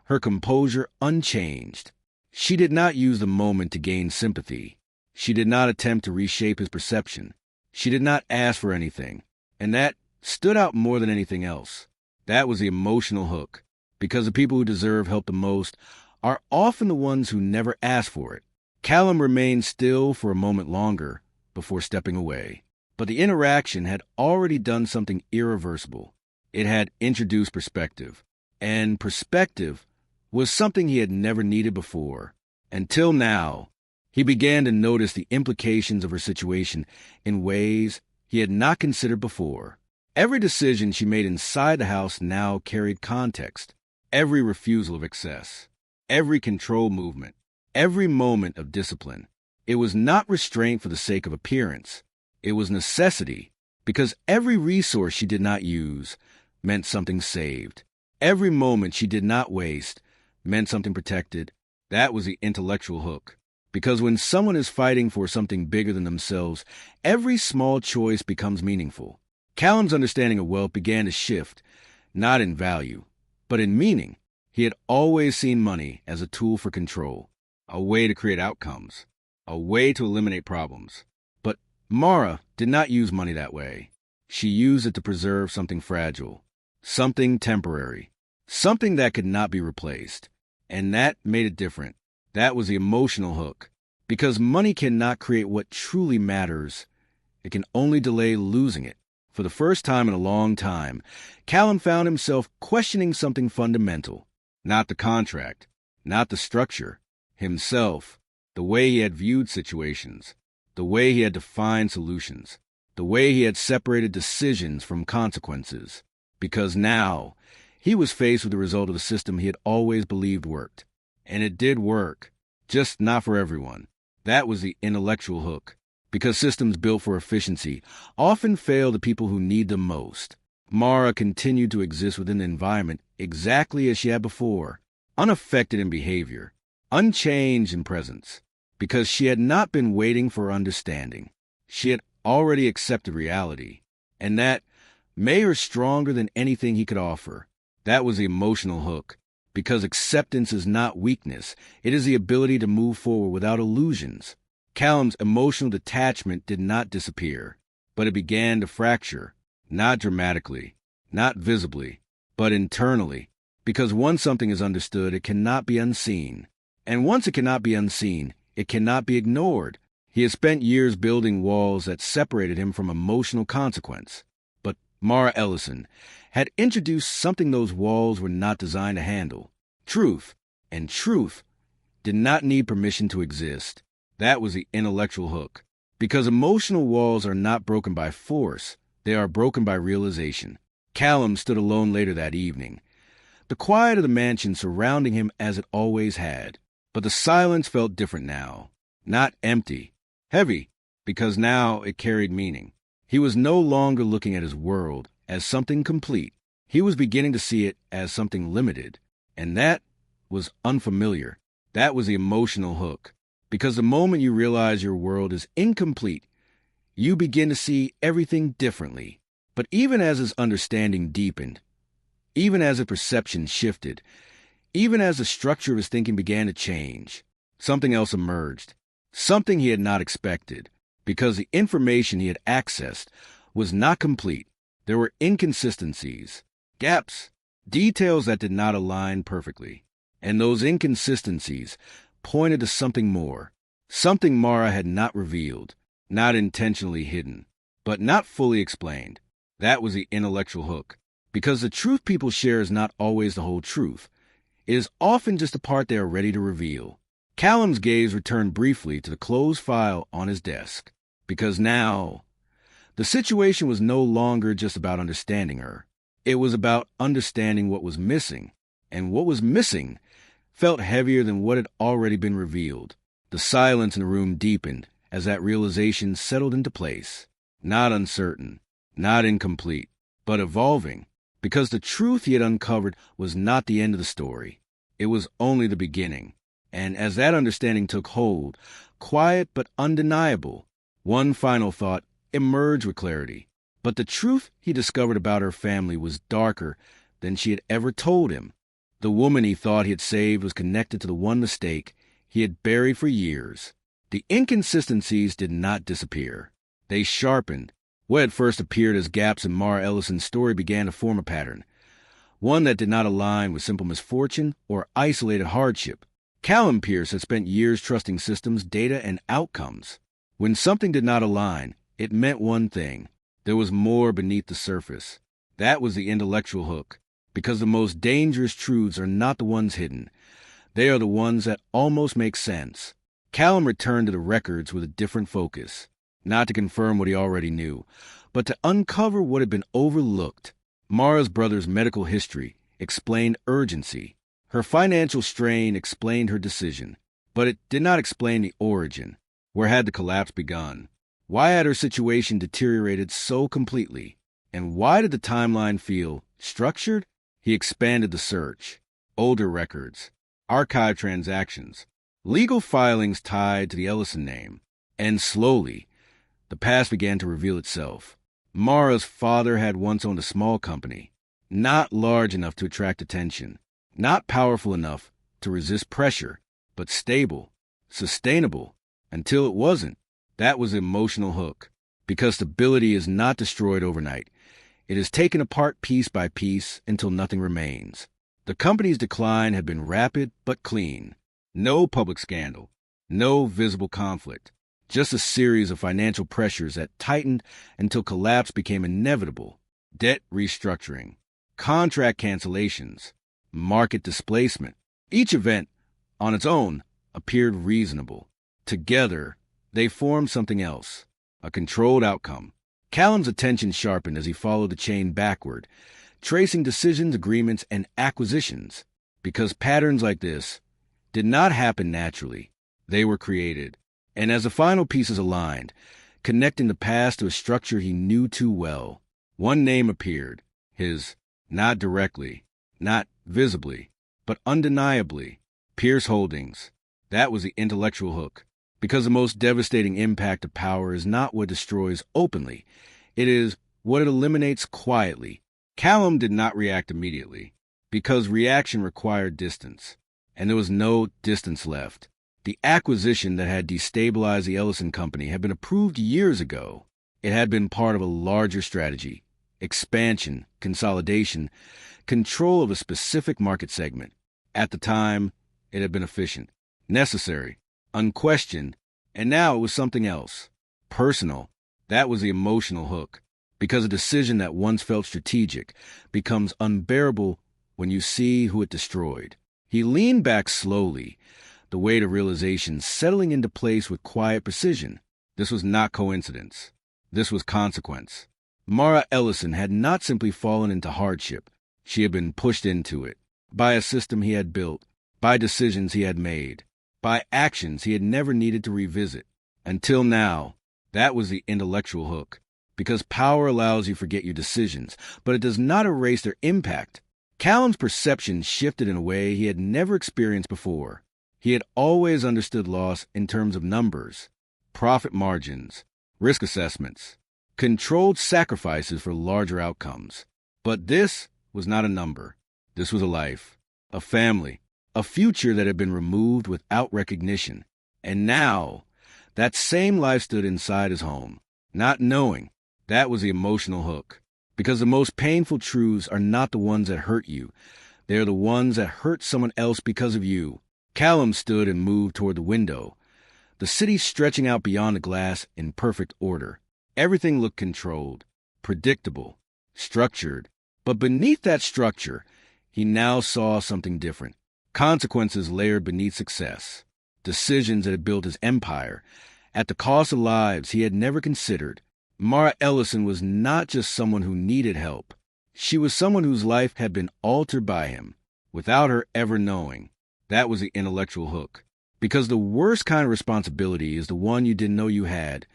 her composure unchanged. She did not use the moment to gain sympathy. She did not attempt to reshape his perception. She did not ask for anything. And that stood out more than anything else. That was the emotional hook. Because the people who deserve help the most are often the ones who never ask for it. Callum remained still for a moment longer before stepping away. But the interaction had already done something irreversible. It had introduced perspective. And perspective was something he had never needed before. Until now, he began to notice the implications of her situation in ways he had not considered before. Every decision she made inside the house now carried context. Every refusal of excess. Every control movement. Every moment of discipline. It was not restraint for the sake of appearance. It was necessity, because every resource she did not use meant something saved. Every moment she did not waste meant something protected. That was the intellectual hook. Because when someone is fighting for something bigger than themselves, every small choice becomes meaningful. Callum's understanding of wealth began to shift, not in value, but in meaning. He had always seen money as a tool for control, a way to create outcomes, a way to eliminate problems. But Mara did not use money that way. She used it to preserve something fragile, something temporary, something that could not be replaced. And that made it different. That was the emotional hook. Because money cannot create what truly matters. It can only delay losing it. For the first time in a long time, Callum found himself questioning something fundamental. Not the contract, not the structure, himself, the way he had viewed situations, the way he had defined solutions. the way he had separated decisions from consequences. Because now, he was faced with the result of a system he had always believed worked. And it did work, just not for everyone. That was the intellectual hook. Because systems built for efficiency often fail the people who need them most. Mara continued to exist within the environment exactly as she had before, unaffected in behavior, unchanged in presence, because she had not been waiting for understanding. She had already accepted reality, and that made her stronger than anything he could offer. That was the emotional hook, because acceptance is not weakness. It is the ability to move forward without illusions. Callum's emotional detachment did not disappear, but it began to fracture, not dramatically, not visibly, but internally, because once something is understood, it cannot be unseen. And once it cannot be unseen, it cannot be ignored. He had spent years building walls that separated him from emotional consequence. But Mara Ellison had introduced something those walls were not designed to handle. Truth. And truth did not need permission to exist. That was the intellectual hook. Because emotional walls are not broken by force, they are broken by realization. Callum stood alone later that evening, the quiet of the mansion surrounding him as it always had. But the silence felt different now. Not empty, heavy, because now it carried meaning. He was no longer looking at his world as something complete. He was beginning to see it as something limited. And that was unfamiliar. That was the emotional hook. Because the moment you realize your world is incomplete, you begin to see everything differently. But even as his understanding deepened, even as his perception shifted, even as the structure of his thinking began to change, something else emerged. Something he had not expected, because the information he had accessed was not complete. There were inconsistencies, gaps, details that did not align perfectly. And those inconsistencies pointed to something more, something Mara had not revealed, not intentionally hidden, but not fully explained. That was the intellectual hook, because the truth people share is not always the whole truth. It is often just the part they are ready to reveal. Callum's gaze returned briefly to the closed file on his desk, because now the situation was no longer just about understanding her. It was about understanding what was missing, and what was missing felt heavier than what had already been revealed. The silence in the room deepened as that realization settled into place. Not uncertain, not incomplete, but evolving, because the truth he had uncovered was not the end of the story. It was only the beginning. And as that understanding took hold, quiet but undeniable, one final thought emerged with clarity. But the truth he discovered about her family was darker than she had ever told him. The woman he thought he had saved was connected to the one mistake he had buried for years. The inconsistencies did not disappear. They sharpened. What had first appeared as gaps in Mara Ellison's story began to form a pattern, one that did not align with simple misfortune or isolated hardship. Callum Pierce had spent years trusting systems, data, and outcomes. When something did not align, it meant one thing. There was more beneath the surface. That was the intellectual hook. Because the most dangerous truths are not the ones hidden. They are the ones that almost make sense. Callum returned to the records with a different focus, not to confirm what he already knew, but to uncover what had been overlooked. Mara's brother's medical history explained urgency. Her financial strain explained her decision, but it did not explain the origin. Where had the collapse begun? Why had her situation deteriorated so completely? And why did the timeline feel structured? He expanded the search. Older records, archived transactions, legal filings tied to the Ellison name. And slowly, the past began to reveal itself. Mara's father had once owned a small company, not large enough to attract attention, not powerful enough to resist pressure, but stable, sustainable, until it wasn't. That was the emotional hook, because stability is not destroyed overnight. It is taken apart piece by piece until nothing remains. The company's decline had been rapid but clean. No public scandal, no visible conflict, just a series of financial pressures that tightened until collapse became inevitable. Debt restructuring, contract cancellations, market displacement. Each event, on its own, appeared reasonable. Together, they formed something else, a controlled outcome. Callum's attention sharpened as he followed the chain backward, tracing decisions, agreements, and acquisitions, because patterns like this did not happen naturally. They were created. And as the final pieces aligned, connecting the past to a structure he knew too well, one name appeared, his, not directly, not visibly, but undeniably, Pierce Holdings. That was the intellectual hook, because the most devastating impact of power is not what destroys openly, it is what it eliminates quietly. Callum did not react immediately, because reaction required distance, and there was no distance left. The acquisition that had destabilized the Ellison Company had been approved years ago. It had been part of a larger strategy, expansion, consolidation, control of a specific market segment. At the time, it had been efficient, necessary, unquestioned, and now it was something else. Personal. That was the emotional hook, because a decision that once felt strategic becomes unbearable when you see who it destroyed. He leaned back slowly, the weight of realization settling into place with quiet precision. This was not coincidence. This was consequence. Mara Ellison had not simply fallen into hardship. She had been pushed into it, by a system he had built, by decisions he had made, by actions he had never needed to revisit. Until now, that was the intellectual hook, because power allows you to forget your decisions, but it does not erase their impact. Callum's perception shifted in a way he had never experienced before. He had always understood loss in terms of numbers, profit margins, risk assessments, controlled sacrifices for larger outcomes. But this was not a number. This was a life, a family, a future that had been removed without recognition. And now, that same life stood inside his home, not knowing. That was the emotional hook. Because the most painful truths are not the ones that hurt you. They are the ones that hurt someone else because of you. Callum stood and moved toward the window, the city stretching out beyond the glass in perfect order. Everything looked controlled, predictable, structured. But beneath that structure, he now saw something different. Consequences layered beneath success. Decisions that had built his empire, at the cost of lives he had never considered. Mara Ellison was not just someone who needed help. She was someone whose life had been altered by him, without her ever knowing. That was the intellectual hook. Because the worst kind of responsibility is the one you didn't know you had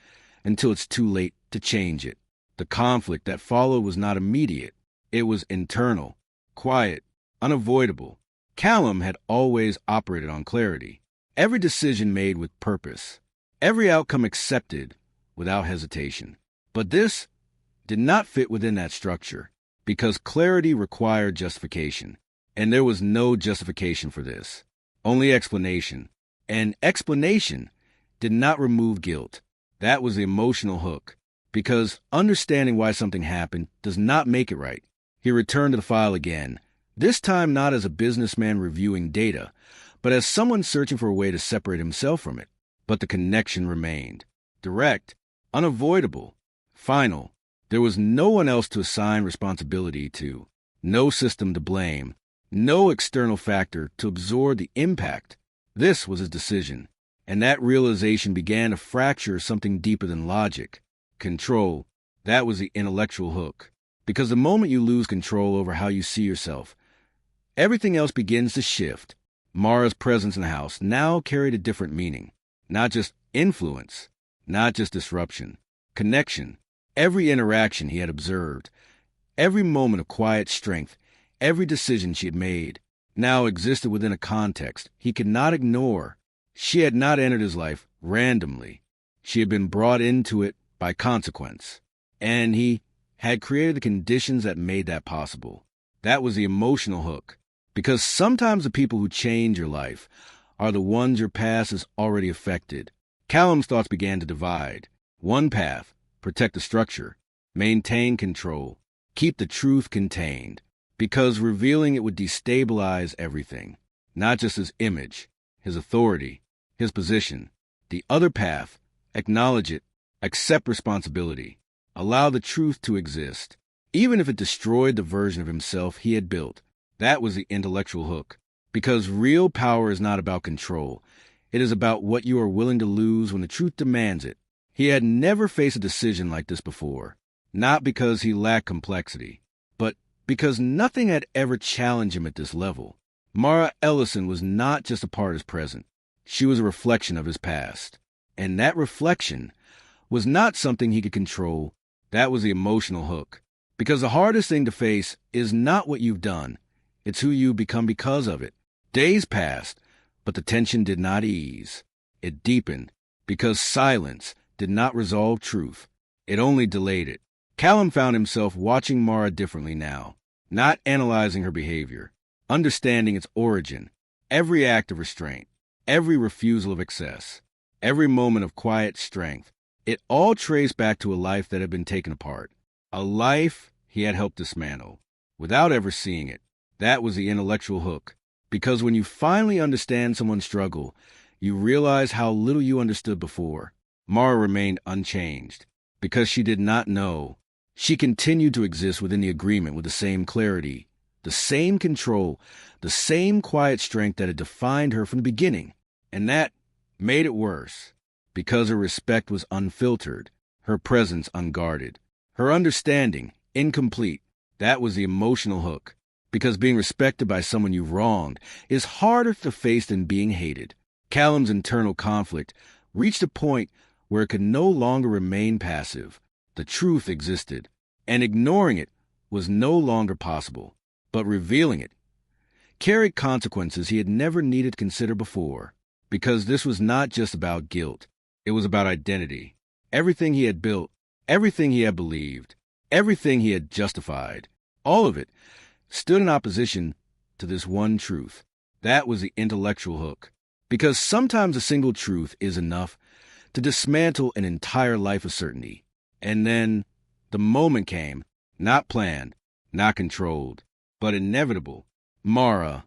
until it's too late to change it. The conflict that followed was not immediate. It was internal, quiet, unavoidable. Callum had always operated on clarity. Every decision made with purpose. Every outcome accepted without hesitation. But this did not fit within that structure, because clarity required justification. And there was no justification for this, only explanation. And explanation did not remove guilt. That was the emotional hook, because understanding why something happened does not make it right. He returned to the file again, this time not as a businessman reviewing data, but as someone searching for a way to separate himself from it. But the connection remained. Direct, unavoidable, final. There was no one else to assign responsibility to, no system to blame, no external factor to absorb the impact. This was his decision, and that realization began to fracture something deeper than logic. Control. That was the intellectual hook. Because the moment you lose control over how you see yourself, everything else begins to shift. Mara's presence in the house now carried a different meaning. Not just influence, not just disruption, connection. Every interaction he had observed, every moment of quiet strength, every decision she had made, now existed within a context he could not ignore. She had not entered his life randomly. She had been brought into it by consequence. And he had created the conditions that made that possible. That was the emotional hook. Because sometimes the people who change your life are the ones your past has already affected. Callum's thoughts began to divide. One path, protect the structure, maintain control, keep the truth contained. Because revealing it would destabilize everything, not just his image, his authority, his position. The other path, acknowledge it, accept responsibility, allow the truth to exist, even if it destroyed the version of himself he had built. That was the intellectual hook. Because real power is not about control. It is about what you are willing to lose when the truth demands it. He had never faced a decision like this before. not because he lacked complexity, but because nothing had ever challenged him at this level. Mara Ellison was not just a part of his present. She was a reflection of his past. And that reflection was not something he could control. That was the emotional hook. Because the hardest thing to face is not what you've done. It's who you become because of it. Days passed, but the tension did not ease. It deepened because silence did not resolve truth. It only delayed it. Callum found himself watching Mara differently now, not analyzing her behavior, understanding its origin, every act of restraint, every refusal of excess, every moment of quiet strength. It all traced back to a life that had been taken apart, a life he had helped dismantle, without ever seeing it. That was the intellectual hook, because when you finally understand someone's struggle, you realize how little you understood before. Mara remained unchanged, because she did not know. She continued to exist within the agreement with the same clarity, the same control, the same quiet strength that had defined her from the beginning. And that made it worse, because her respect was unfiltered, her presence unguarded, her understanding incomplete. That was the emotional hook, because being respected by someone you've wronged is harder to face than being hated. Callum's internal conflict reached a point where it could no longer remain passive. The truth existed, and ignoring it was no longer possible. But revealing it carried consequences he had never needed to consider before, because this was not just about guilt. It was about identity. Everything he had built, everything he had believed, everything he had justified, all of it stood in opposition to this one truth. That was the intellectual hook. Because sometimes a single truth is enough to dismantle an entire life of certainty. And then the moment came, not planned, not controlled, but inevitable. Mara,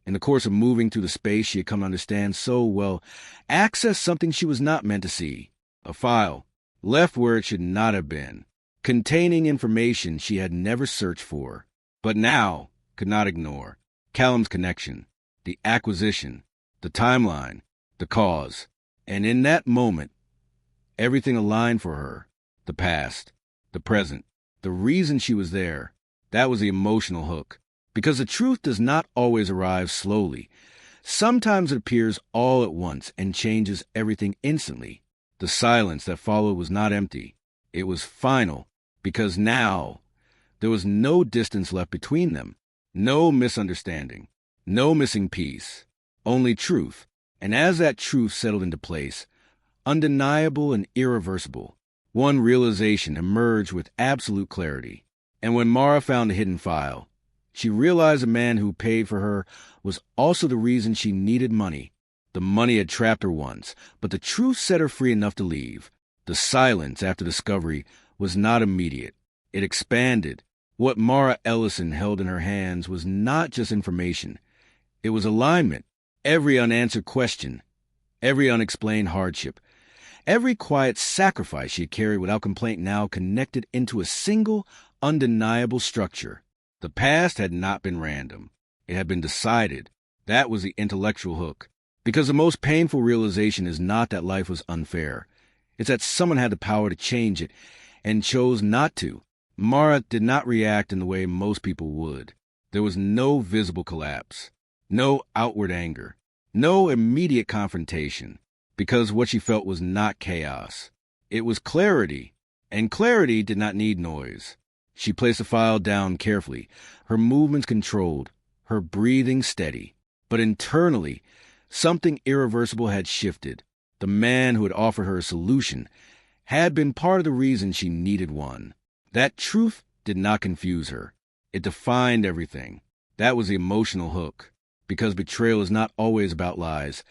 in the course of moving through the space she had come to understand so well, accessed something she was not meant to see. A file, left where it should not have been, containing information she had never searched for, but now could not ignore. Callum's connection, the acquisition, the timeline, the cause. And in that moment, everything aligned for her. The past, the present, the reason she was there. That was the emotional hook. Because the truth does not always arrive slowly. Sometimes it appears all at once and changes everything instantly. The silence that followed was not empty. It was final, because now there was no distance left between them, no misunderstanding, no missing piece, only truth. And as that truth settled into place, undeniable and irreversible, one realization emerged with absolute clarity. And when Mara found the hidden file, she realized the man who paid for her was also the reason she needed money. The money had trapped her once, but the truth set her free enough to leave. The silence after discovery was not immediate. It expanded. What Mara Ellison held in her hands was not just information. It was alignment. Every unanswered question, every unexplained hardship, every quiet sacrifice she had carried without complaint now connected into a single, undeniable structure. The past had not been random. It had been decided. That was the intellectual hook. Because the most painful realization is not that life was unfair. It's that someone had the power to change it and chose not to. Mara did not react in the way most people would. There was no visible collapse, no outward anger, no immediate confrontation, because what she felt was not chaos. It was clarity, and clarity did not need noise. She placed the file down carefully, her movements controlled, her breathing steady. But internally, something irreversible had shifted. The man who had offered her a solution had been part of the reason she needed one. That truth did not confuse her. It defined everything. That was the emotional hook. Because betrayal is not always about lies.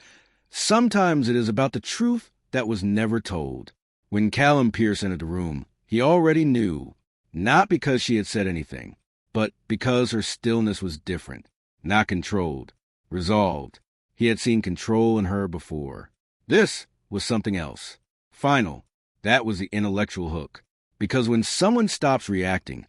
Sometimes it is about the truth that was never told. When Callum Pierce entered the room, he already knew. Not because she had said anything, but because her stillness was different, not controlled, resolved. He had seen control in her before. This was something else. Final. That was the intellectual hook. Because when someone stops reacting,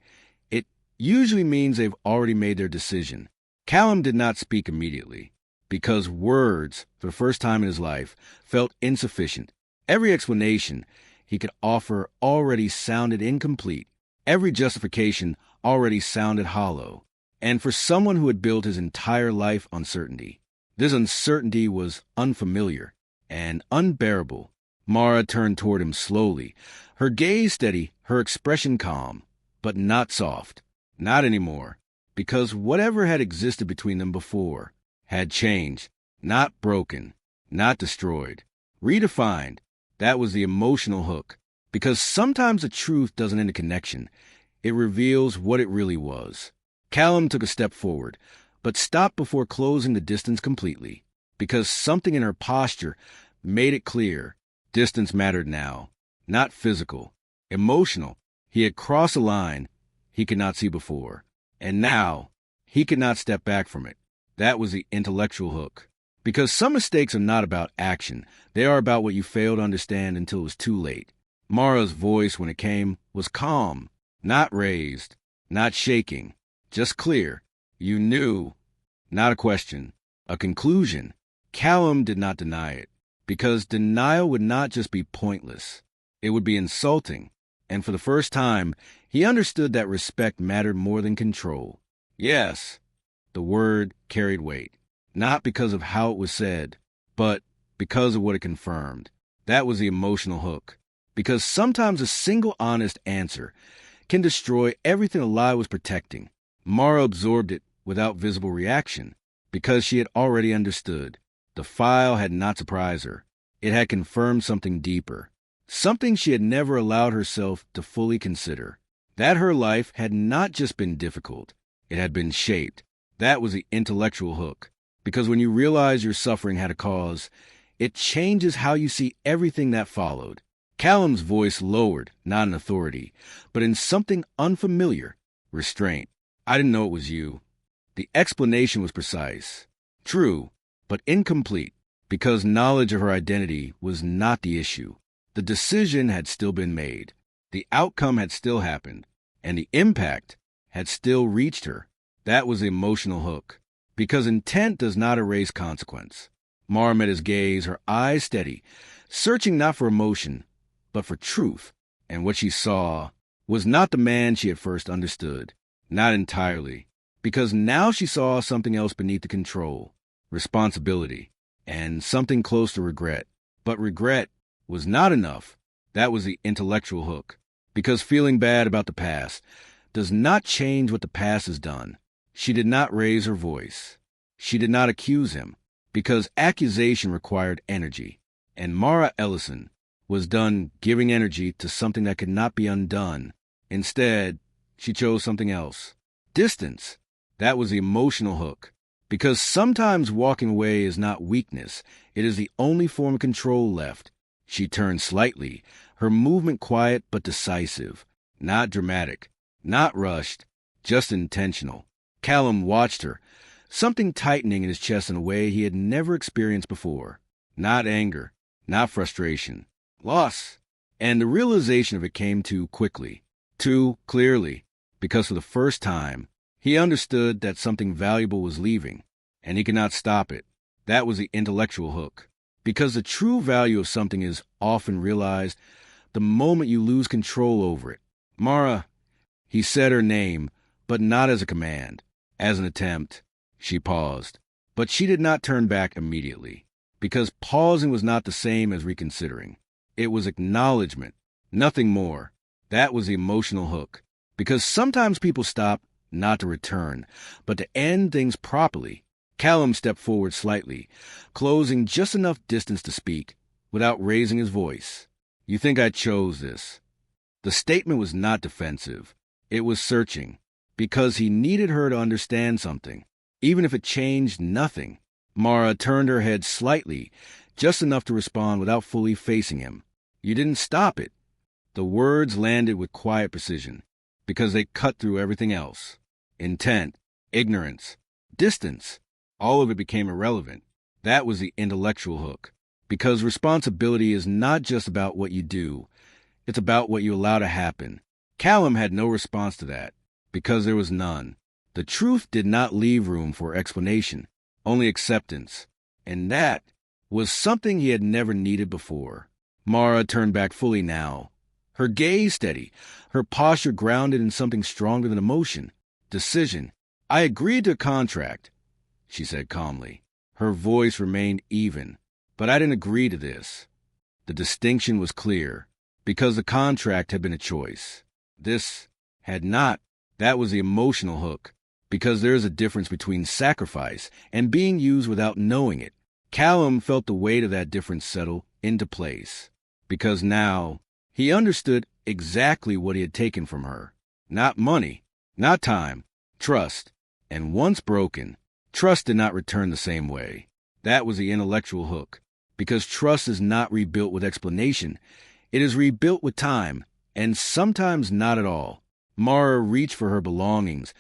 it usually means they've already made their decision. Callum did not speak immediately, because words, for the first time in his life, felt insufficient. Every explanation he could offer already sounded incomplete. Every justification already sounded hollow. And for someone who had built his entire life on certainty, this uncertainty was unfamiliar and unbearable. Mara turned toward him slowly, her gaze steady, her expression calm, but not soft. Not anymore, because whatever had existed between them before had changed, not broken, not destroyed, redefined. That was the emotional hook, because sometimes the truth doesn't end a connection. It reveals what it really was. Callum took a step forward, but stopped before closing the distance completely, because something in her posture made it clear distance mattered now, not physical, emotional. He had crossed a line he could not see before, and now he could not step back from it. That was the intellectual hook, because some mistakes are not about action. They are about what you failed to understand until it was too late. Mara's voice, when it came, was calm, not raised, not shaking. Just clear. You knew. Not a question. A conclusion. Callum did not deny it, because denial would not just be pointless. It would be insulting. And for the first time, he understood that respect mattered more than control. Yes, the word carried weight. Not because of how it was said, but because of what it confirmed. That was the emotional hook. Because sometimes a single honest answer can destroy everything a lie was protecting. Mara absorbed it without visible reaction, because she had already understood. The file had not surprised her. It had confirmed something deeper, something she had never allowed herself to fully consider. That her life had not just been difficult, it had been shaped. That was the intellectual hook, because when you realize your suffering had a cause, it changes how you see everything that followed. Callum's voice lowered, not in authority, but in something unfamiliar, restraint. I didn't know it was you. The explanation was precise, true, but incomplete, because knowledge of her identity was not the issue. The decision had still been made, the outcome had still happened, and the impact had still reached her. That was the emotional hook, because intent does not erase consequence. Mara met his gaze, her eyes steady, searching not for emotion, but for truth, and what she saw was not the man she had first understood. Not entirely, because now she saw something else beneath the control, responsibility, and something close to regret. But regret was not enough. That was the intellectual hook, because feeling bad about the past does not change what the past has done. She did not raise her voice. She did not accuse him, because accusation required energy, and Mara Ellison was done giving energy to something that could not be undone. Instead, she chose something else. Distance. That was the emotional hook. Because sometimes walking away is not weakness. It is the only form of control left. She turned slightly, her movement quiet but decisive. Not dramatic, not rushed, just intentional. Callum watched her, something tightening in his chest in a way he had never experienced before. Not anger, not frustration. Loss. And the realization of it came too quickly, too clearly. Because for the first time, he understood that something valuable was leaving, and he could not stop it. That was the intellectual hook. Because the true value of something is often realized the moment you lose control over it. Mara, he said her name, but not as a command, as an attempt. She paused, but she did not turn back immediately, because pausing was not the same as reconsidering. It was acknowledgement, nothing more. That was the emotional hook. Because sometimes people stop not to return, but to end things properly. Callum stepped forward slightly, closing just enough distance to speak, without raising his voice. You think I chose this? The statement was not defensive. It was searching, because he needed her to understand something, even if it changed nothing. Mara turned her head slightly, just enough to respond without fully facing him. You didn't stop it. The words landed with quiet precision, because they cut through everything else. Intent, ignorance, distance, all of it became irrelevant. That was the intellectual hook, because responsibility is not just about what you do, it's about what you allow to happen. Callum had no response to that, because there was none. The truth did not leave room for explanation, only acceptance, and that was something he had never needed before. Mara turned back fully now, her gaze steady, her posture grounded in something stronger than emotion. Decision. I agreed to a contract, she said calmly. Her voice remained even. But I didn't agree to this. The distinction was clear, because the contract had been a choice. This had not. That was the emotional hook, because there is a difference between sacrifice and being used without knowing it. Callum felt the weight of that difference settle into place, because now he understood exactly what he had taken from her. Not money, not time, trust. And once broken, trust did not return the same way. That was the intellectual hook, because trust is not rebuilt with explanation. It is rebuilt with time, and sometimes not at all. Mara reached for her belongings.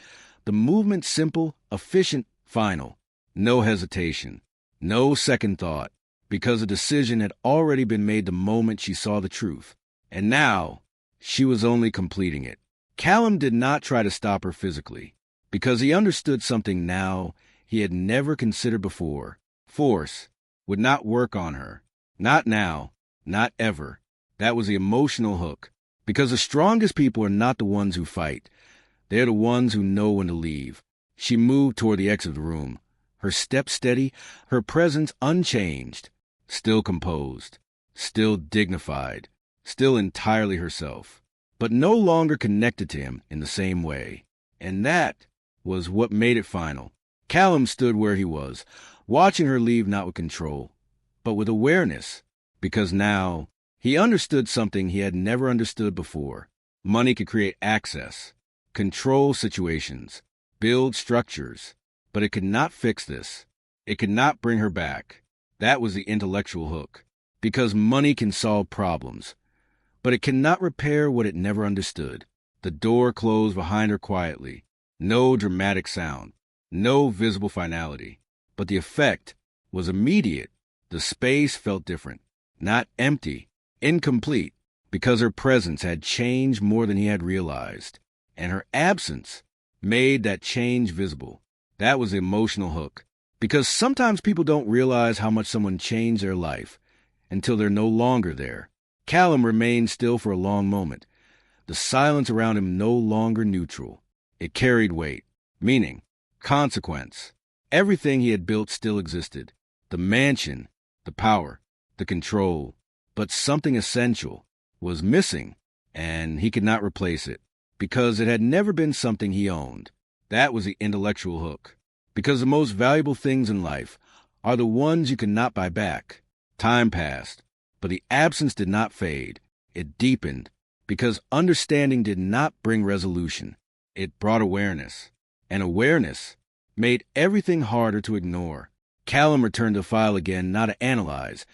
The movement simple, efficient, final. No hesitation. No second thought, because a decision had already been made the moment she saw the truth. And now, she was only completing it. Callum did not try to stop her physically, because he understood something now he had never considered before. Force would not work on her. Not now. Not ever. That was the emotional hook, because the strongest people are not the ones who fight. They're the ones who know when to leave. She moved toward the exit of the room, her step steady, her presence unchanged, still composed, still dignified, still entirely herself, but no longer connected to him in the same way. And that was what made it final. Callum stood where he was, watching her leave not with control, but with awareness, because now he understood something he had never understood before. Money could create access, control situations, build structures, but it could not fix this. It could not bring her back. That was the intellectual hook, because money can solve problems, but it cannot repair what it never understood. The door closed behind her quietly. No dramatic sound, no visible finality, but the effect was immediate. The space felt different, not empty, incomplete, because her presence had changed more than he had realized, and her absence made that change visible. That was the emotional hook, because sometimes people don't realize how much someone changed their life until they're no longer there. Callum remained still for a long moment, the silence around him no longer neutral. It carried weight, meaning, consequence. Everything he had built still existed. The mansion, the power, the control. But something essential was missing, and he could not replace it, because it had never been something he owned. That was the intellectual hook, because the most valuable things in life are the ones you cannot buy back. Time passed, but the absence did not fade. It deepened, because understanding did not bring resolution. It brought awareness, and awareness made everything harder to ignore. Callum returned to the file again, not to analyze,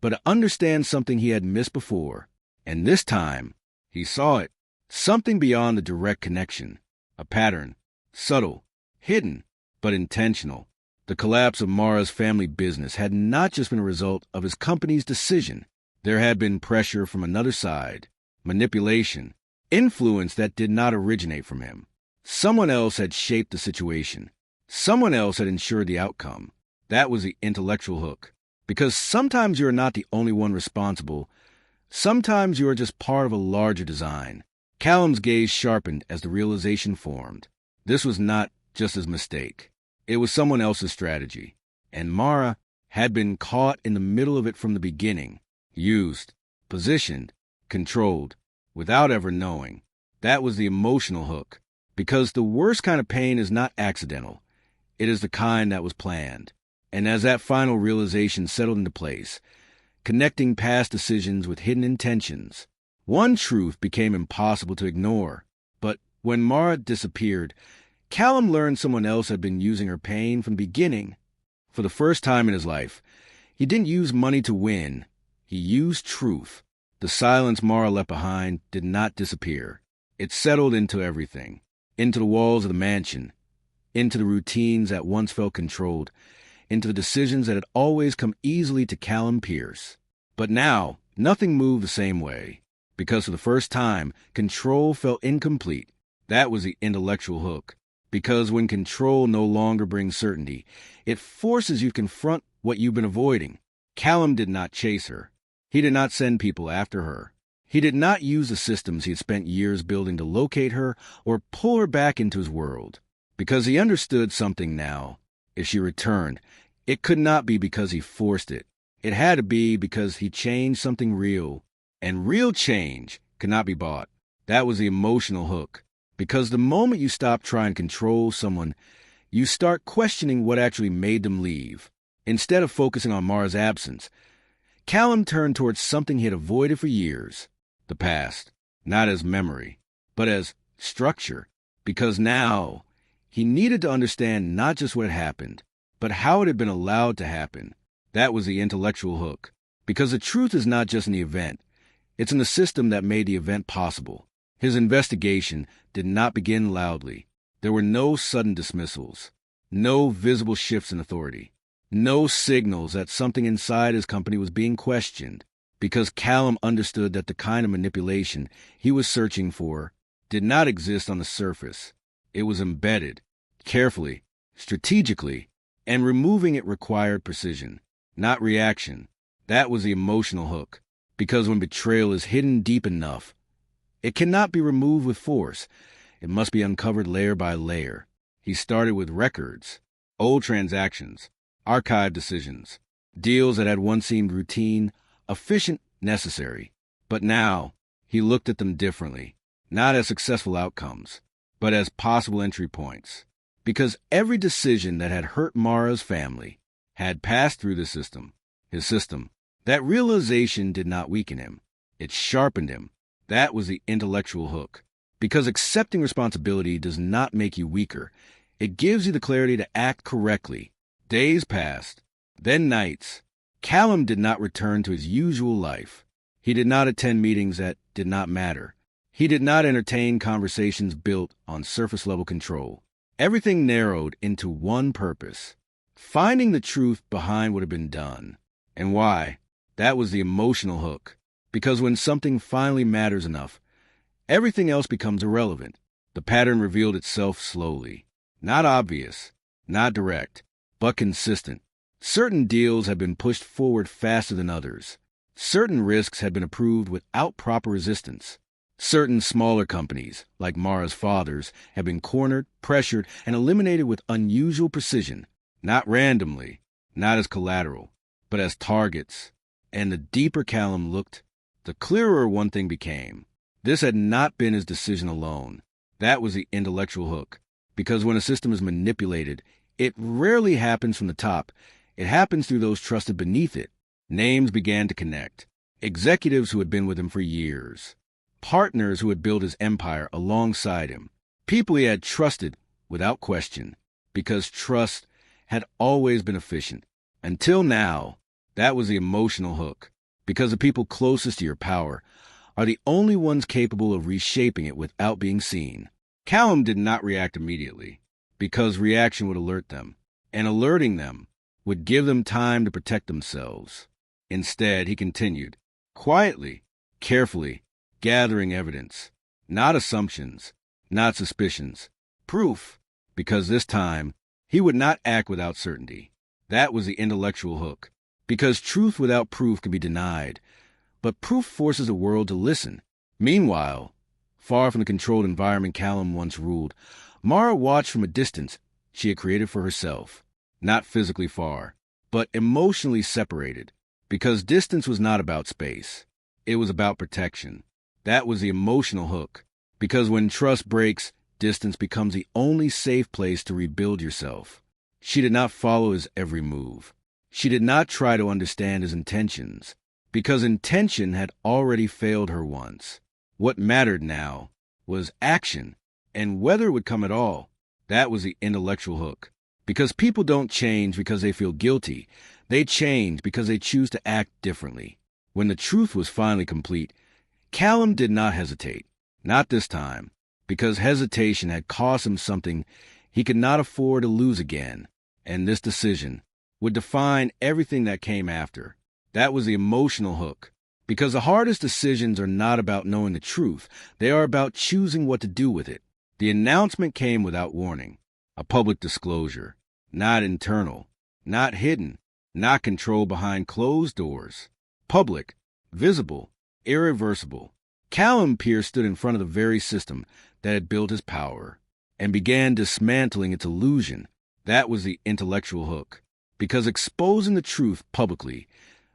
but to understand something he had missed before. And this time, he saw it. Something beyond the direct connection. A pattern. Subtle. Hidden. But intentional. The collapse of Mara's family business had not just been a result of his company's decision. There had been pressure from another side. Manipulation. Influence that did not originate from him. Someone else had shaped the situation. Someone else had ensured the outcome. That was the intellectual hook. Because sometimes you are not the only one responsible. Sometimes you are just part of a larger design. Callum's gaze sharpened as the realization formed. This was not just his mistake. It was someone else's strategy. And Mara had been caught in the middle of it from the beginning. Used, positioned, controlled, without ever knowing. That was the emotional hook. Because the worst kind of pain is not accidental. It is the kind that was planned. And as that final realization settled into place, connecting past decisions with hidden intentions, one truth became impossible to ignore. But when Mara disappeared, Callum learned someone else had been using her pain from the beginning. For the first time in his life, he didn't use money to win. He used truth. The silence Mara left behind did not disappear. It settled into everything. Into the walls of the mansion. Into the routines that once felt controlled. Into the decisions that had always come easily to Callum Pierce. But now, nothing moved the same way. Because for the first time, control felt incomplete. That was the intellectual hook. Because when control no longer brings certainty, it forces you to confront what you've been avoiding. Callum did not chase her. He did not send people after her. He did not use the systems he had spent years building to locate her or pull her back into his world, because he understood something now. If she returned, it could not be because he forced it. It had to be because he changed something real, and real change could not be bought. That was the emotional hook, because the moment you stop trying to control someone, you start questioning what actually made them leave. Instead of focusing on Mara's absence, Callum turned towards something he had avoided for years, the past, not as memory, but as structure, because now he needed to understand not just what had happened, but how it had been allowed to happen. That was the intellectual hook, because the truth is not just in the event, it's in the system that made the event possible. His investigation did not begin loudly. There were no sudden dismissals, no visible shifts in authority, no signals that something inside his company was being questioned, because Callum understood that the kind of manipulation he was searching for did not exist on the surface. It was embedded, carefully, strategically, and removing it required precision, not reaction. That was the emotional hook, because when betrayal is hidden deep enough, it cannot be removed with force. It must be uncovered layer by layer. He started with records, old transactions, archived decisions, deals that had once seemed routine, efficient, necessary. But now, he looked at them differently, not as successful outcomes, but as possible entry points. Because every decision that had hurt Mara's family had passed through the system, his system. That realization did not weaken him. It sharpened him. That was the intellectual hook. Because accepting responsibility does not make you weaker. It gives you the clarity to act correctly. Days passed, then nights. Callum did not return to his usual life. He did not attend meetings that did not matter. He did not entertain conversations built on surface-level control. Everything narrowed into one purpose: finding the truth behind what had been done. And why? That was the emotional hook. Because when something finally matters enough, everything else becomes irrelevant. The pattern revealed itself slowly. Not obvious, not direct, but consistent. Certain deals had been pushed forward faster than others. Certain risks had been approved without proper resistance. Certain smaller companies, like Mara's father's, had been cornered, pressured, and eliminated with unusual precision, not randomly, not as collateral, but as targets. And the deeper Callum looked, the clearer one thing became. This had not been his decision alone. That was the intellectual hook. Because when a system is manipulated, it rarely happens from the top. It happens through those trusted beneath it. Names began to connect. Executives who had been with him for years. Partners who had built his empire alongside him. People he had trusted without question. Because trust had always been efficient. Until now, that was the emotional hook. Because the people closest to your power are the only ones capable of reshaping it without being seen. Callum did not react immediately, because reaction would alert them, and alerting them would give them time to protect themselves. Instead, he continued, quietly, carefully, gathering evidence, not assumptions, not suspicions, proof, because this time he would not act without certainty. That was the intellectual hook, because truth without proof can be denied, but proof forces the world to listen. Meanwhile, far from the controlled environment Callum once ruled, Mara watched from a distance she had created for herself, not physically far, but emotionally separated, because distance was not about space. It was about protection. That was the emotional hook, because when trust breaks, distance becomes the only safe place to rebuild yourself. She did not follow his every move. She did not try to understand his intentions, because intention had already failed her once. What mattered now was action, and whether it would come at all. That was the intellectual hook. Because people don't change because they feel guilty. They change because they choose to act differently. When the truth was finally complete, Callum did not hesitate. Not this time, because hesitation had cost him something he could not afford to lose again. And this decision would define everything that came after. That was the emotional hook. Because the hardest decisions are not about knowing the truth. They are about choosing what to do with it. The announcement came without warning. A public disclosure. Not internal. Not hidden. Not controlled behind closed doors. Public. Visible. Irreversible. Callum Pierce stood in front of the very system that had built his power and began dismantling its illusion. That was the intellectual hook, because exposing the truth publicly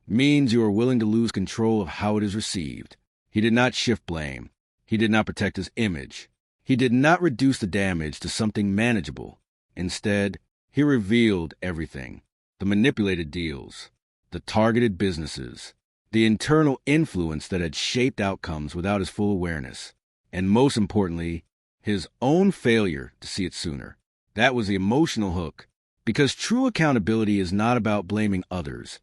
means you are willing to lose control of how it is received. He did not shift blame. He did not protect his image. He did not reduce the damage to something manageable. Instead, he revealed everything: the manipulated deals, the targeted businesses, the internal influence that had shaped outcomes without his full awareness, and most importantly, his own failure to see it sooner. That was the emotional hook, because true accountability is not about blaming others.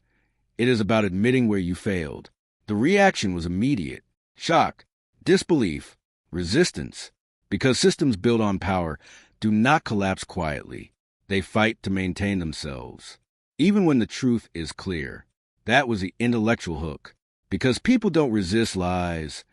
It is about admitting where you failed. The reaction was immediate: shock, disbelief, resistance, because systems built on power do not collapse quietly. They fight to maintain themselves, even when the truth is clear. That was the intellectual hook, because people don't resist lies.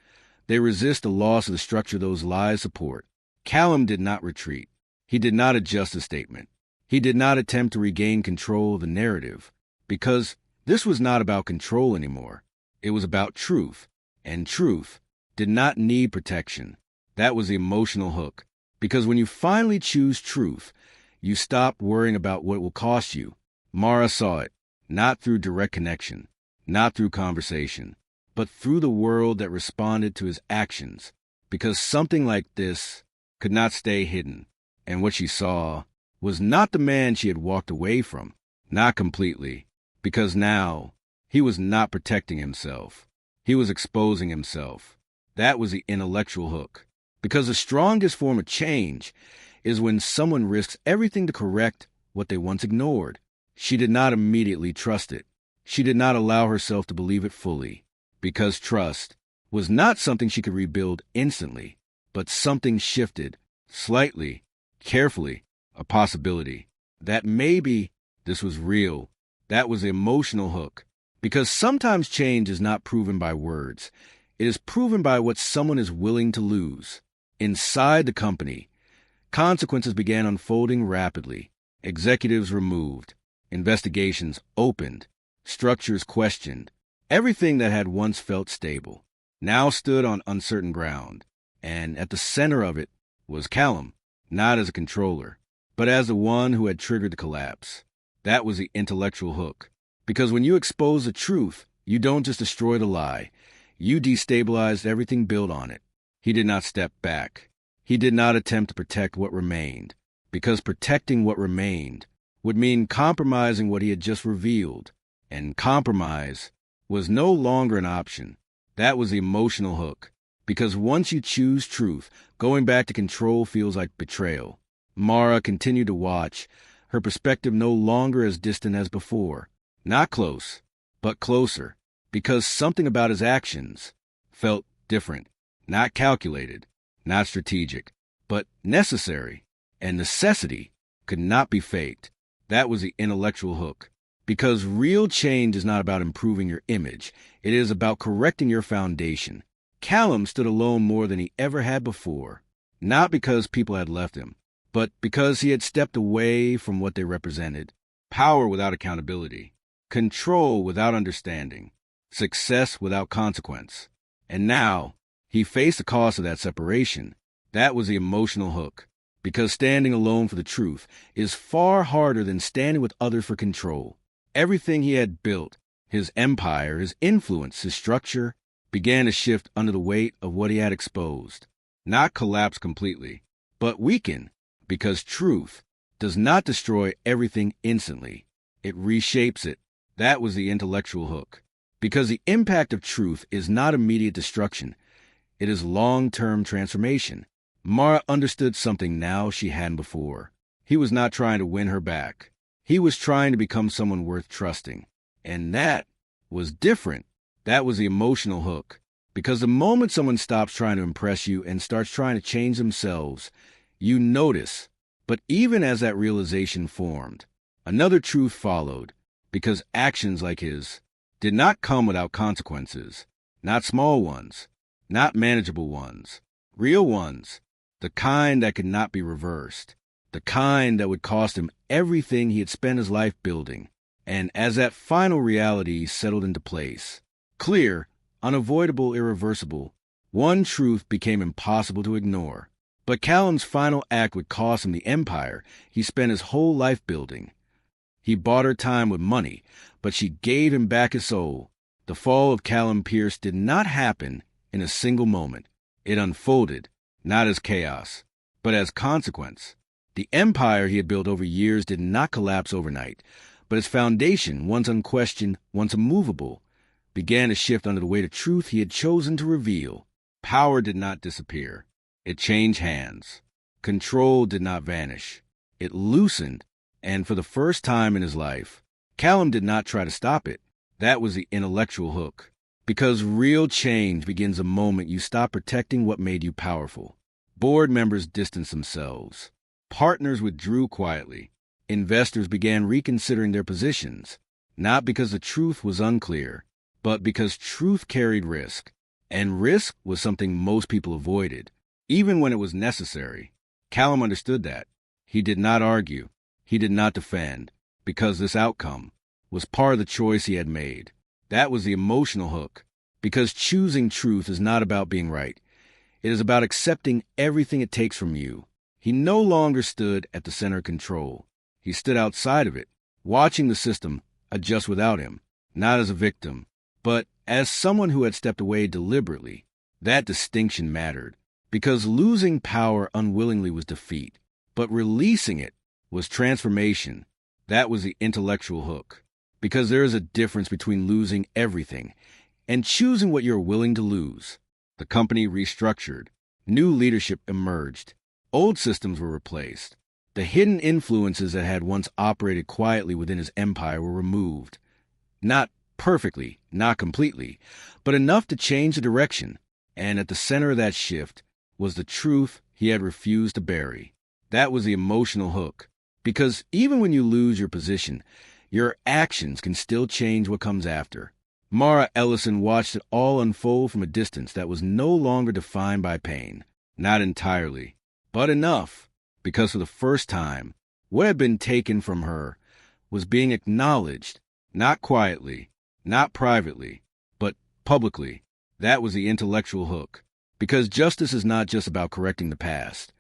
They resist the loss of the structure those lies support. Callum did not retreat. He did not adjust the statement. He did not attempt to regain control of the narrative, because this was not about control anymore. It was about truth, and truth did not need protection. That was the emotional hook, because when you finally choose truth, you stop worrying about what it will cost you. Mara saw it, not through direct connection, not through conversation, but through the world that responded to his actions, because something like this could not stay hidden. And what she saw was not the man she had walked away from, not completely, because now he was not protecting himself. He was exposing himself. That was the intellectual hook, because the strongest form of change is when someone risks everything to correct what they once ignored. She did not immediately trust it. She did not allow herself to believe it fully, because trust was not something she could rebuild instantly, but something shifted, slightly, carefully, a possibility that maybe this was real. That was the emotional hook, because sometimes change is not proven by words. It is proven by what someone is willing to lose. Inside the company, consequences began unfolding rapidly. Executives removed, investigations opened, structures questioned. Everything that had once felt stable now stood on uncertain ground, and at the center of it was Callum, not as a controller, but as the one who had triggered the collapse. That was the intellectual hook, because when you expose the truth, you don't just destroy the lie, you destabilized everything built on it. He did not step back. He did not attempt to protect what remained, because protecting what remained would mean compromising what he had just revealed, and compromise was no longer an option. That was the emotional hook, because once you choose truth, going back to control feels like betrayal. Mara continued to watch, her perspective no longer as distant as before. Not close, but closer, because something about his actions felt different, not calculated, not strategic, but necessary, and necessity could not be faked. That was the intellectual hook, because real change is not about improving your image. It is about correcting your foundation. Callum stood alone more than he ever had before, not because people had left him, but because he had stepped away from what they represented: power without accountability, control without understanding, success without consequence. And now, he faced the cost of that separation. That was the emotional hook, because standing alone for the truth is far harder than standing with others for control. Everything he had built, his empire, his influence, his structure, began to shift under the weight of what he had exposed. Not collapse completely, but weaken, because truth does not destroy everything instantly. It reshapes it. That was the intellectual hook, because the impact of truth is not immediate destruction. It is long-term transformation. Mara understood something now she hadn't before. He was not trying to win her back. He was trying to become someone worth trusting. And that was different. That was the emotional hook, because the moment someone stops trying to impress you and starts trying to change themselves, you notice. But even as that realization formed, another truth followed, because actions like his did not come without consequences. Not small ones, not manageable ones, real ones, the kind that could not be reversed, the kind that would cost him everything he had spent his life building. And as that final reality settled into place, clear, unavoidable, irreversible, One truth became impossible to ignore. But Callum's final act would cost him the empire he spent his whole life building. He bought her time with money, but she gave him back his soul. The fall of Callum Pierce did not happen in a single moment. It unfolded, not as chaos, but as consequence. The empire he had built over years did not collapse overnight, but its foundation, once unquestioned, once immovable, began to shift under the weight of truth he had chosen to reveal. Power did not disappear. It changed hands. Control did not vanish. It loosened, and for the first time in his life, Callum did not try to stop it. That was the intellectual hook. Because real change begins the moment you stop protecting what made you powerful. Board members distanced themselves. Partners withdrew quietly. Investors began reconsidering their positions, not because the truth was unclear, but because truth carried risk. And risk was something most people avoided, even when it was necessary. Callum understood that. He did not argue. He did not defend, because this outcome was part of the choice he had made. That was the emotional hook, because choosing truth is not about being right. It is about accepting everything it takes from you. He no longer stood at the center of control. He stood outside of it, watching the system adjust without him, not as a victim, but as someone who had stepped away deliberately. That distinction mattered, because losing power unwillingly was defeat, but releasing it was transformation. That was the intellectual hook, because there is a difference between losing everything and choosing what you're willing to lose. The company restructured. New leadership emerged. Old systems were replaced. The hidden influences that had once operated quietly within his empire were removed. Not perfectly, not completely, but enough to change the direction. And at the center of that shift was the truth he had refused to bury. That was the emotional hook. Because even when you lose your position, your actions can still change what comes after. Mara Ellison watched it all unfold from a distance that was no longer defined by pain. Not entirely, but enough, because for the first time, what had been taken from her was being acknowledged, not quietly, not privately, but publicly. That was the intellectual hook. Because justice is not just about correcting the past.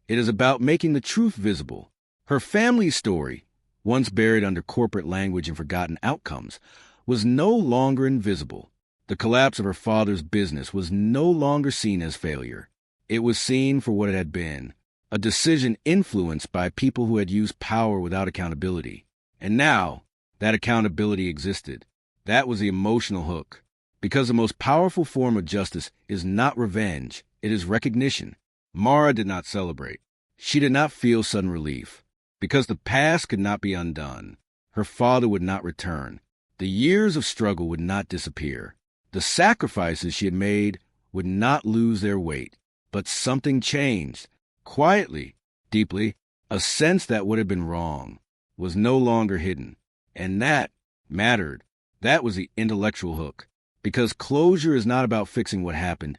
It is about making the truth visible. Her family's story, once buried under corporate language and forgotten outcomes, was no longer invisible. The collapse of her father's business was no longer seen as failure. It was seen for what it had been, a decision influenced by people who had used power without accountability. And now, that accountability existed. That was the emotional hook. Because the most powerful form of justice is not revenge, it is recognition. Mara did not celebrate. She did not feel sudden relief. Because the past could not be undone. Her father would not return. The years of struggle would not disappear. The sacrifices she had made would not lose their weight. But something changed. Quietly, deeply, a sense that what had been wrong was no longer hidden. And that mattered. That was the intellectual hook. Because closure is not about fixing what happened.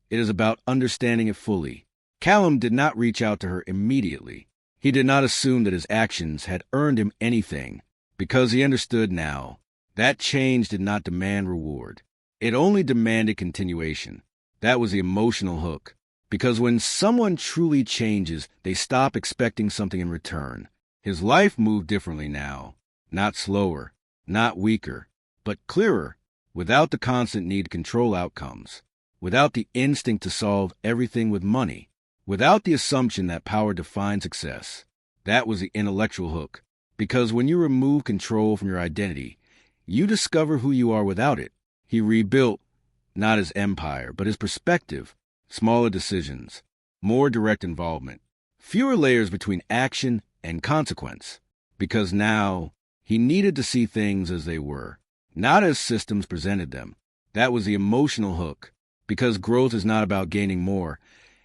It is about understanding it fully. Callum did not reach out to her immediately. He did not assume that his actions had earned him anything, because he understood now. That change did not demand reward. It only demanded continuation. That was the emotional hook. Because when someone truly changes, they stop expecting something in return. His life moved differently now. Not slower, not weaker, but clearer, without the constant need to control outcomes, without the instinct to solve everything with money, without the assumption that power defines success. That was the intellectual hook. Because when you remove control from your identity, you discover who you are without it. He rebuilt not his empire, but his perspective. Smaller decisions, more direct involvement, fewer layers between action and consequence. Because now he needed to see things as they were, not as systems presented them. That was the emotional hook. Because growth is not about gaining more.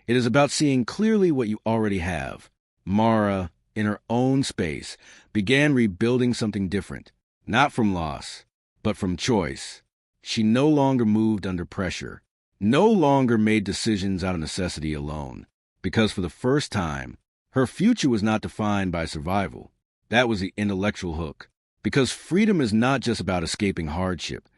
It is about seeing clearly what you already have. Mara, in her own space, began rebuilding something different, not from loss, but from choice. She no longer moved under pressure, no longer made decisions out of necessity alone, because for the first time, her future was not defined by survival. That was the intellectual hook. Because freedom is not just about escaping hardship.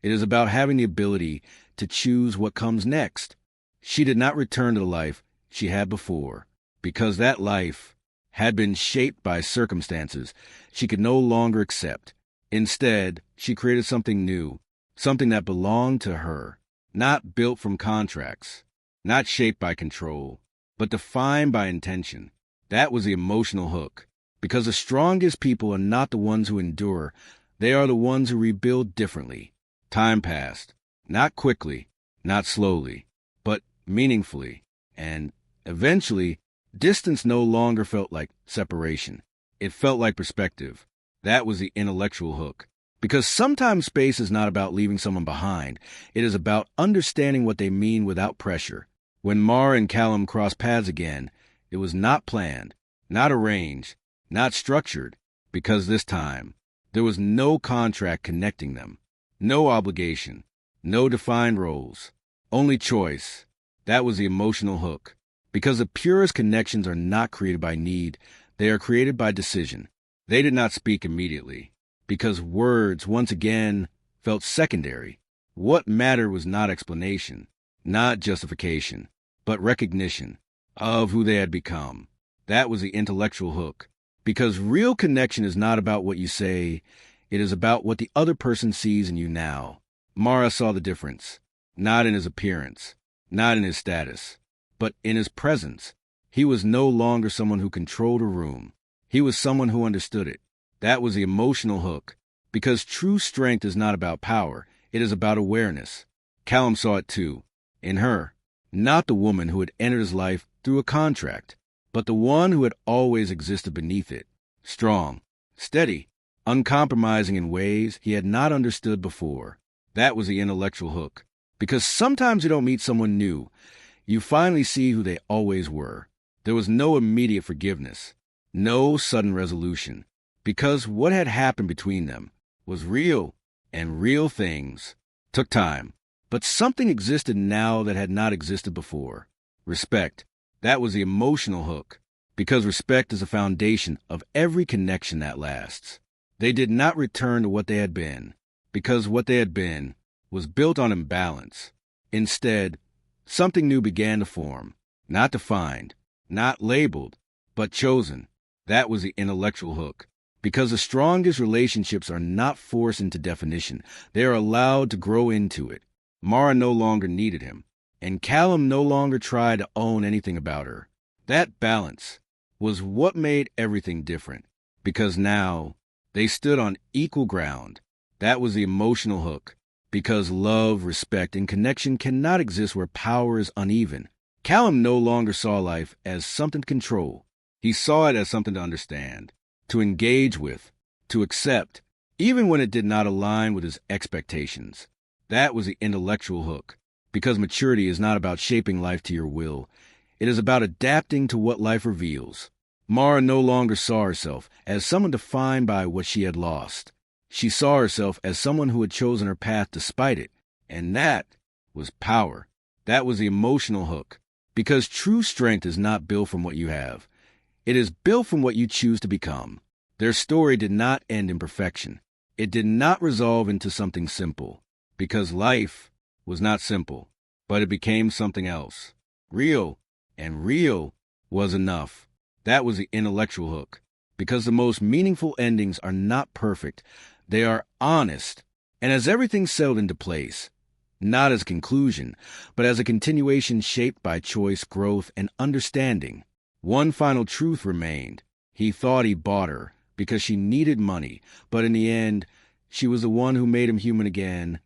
It is about having the ability to choose what comes next. She did not return to the life she had before, because that life had been shaped by circumstances she could no longer accept. Instead, she created something new, something that belonged to her, not built from contracts, not shaped by control, but defined by intention. That was the emotional hook, because the strongest people are not the ones who endure, they are the ones who rebuild differently. Time passed, not quickly, not slowly, but meaningfully, and eventually, distance no longer felt like separation. It felt like perspective. That was the intellectual hook. Because sometimes space is not about leaving someone behind. It is about understanding what they mean without pressure. When Mara and Callum crossed paths again, it was not planned, not arranged, not structured, because this time, there was no contract connecting them, no obligation, no defined roles, only choice. That was the emotional hook. Because the purest connections are not created by need, they are created by decision. They did not speak immediately, because words, once again, felt secondary. What mattered was not explanation, not justification, but recognition of who they had become. That was the intellectual hook. Because real connection is not about what you say, it is about what the other person sees in you now. Mara saw the difference, not in his appearance, not in his status, but in his presence. He was no longer someone who controlled a room. He was someone who understood it. That was the emotional hook. Because true strength is not about power, it is about awareness. Callum saw it too, in her. Not the woman who had entered his life through a contract, but the one who had always existed beneath it. Strong, steady, uncompromising in ways he had not understood before. That was the intellectual hook. Because sometimes you don't meet someone new. You finally see who they always were. There was no immediate forgiveness, no sudden resolution, because what had happened between them was real, and real things took time. But something existed now that had not existed before. Respect. That was the emotional hook, because respect is the foundation of every connection that lasts. They did not return to what they had been, because what they had been was built on imbalance. Instead, something new began to form, not defined, not labeled, but chosen. That was the intellectual hook. Because the strongest relationships are not forced into definition. They are allowed to grow into it. Mara no longer needed him, and Callum no longer tried to own anything about her. That balance was what made everything different, because now they stood on equal ground. That was the emotional hook. Because love, respect, and connection cannot exist where power is uneven. Callum no longer saw life as something to control. He saw it as something to understand, to engage with, to accept, even when it did not align with his expectations. That was the intellectual hook, because maturity is not about shaping life to your will. It is about adapting to what life reveals. Mara no longer saw herself as someone defined by what she had lost. She saw herself as someone who had chosen her path despite it, and that was power. That was the emotional hook, because true strength is not built from what you have. It is built from what you choose to become. Their story did not end in perfection. It did not resolve into something simple, because life was not simple, but it became something else. Real, and real was enough. That was the intellectual hook, because the most meaningful endings are not perfect. They are honest, and as everything settled into place, not as a conclusion, but as a continuation shaped by choice, growth, and understanding. One final truth remained. He thought he bought her because she needed money, but in the end, she was the one who made him human again,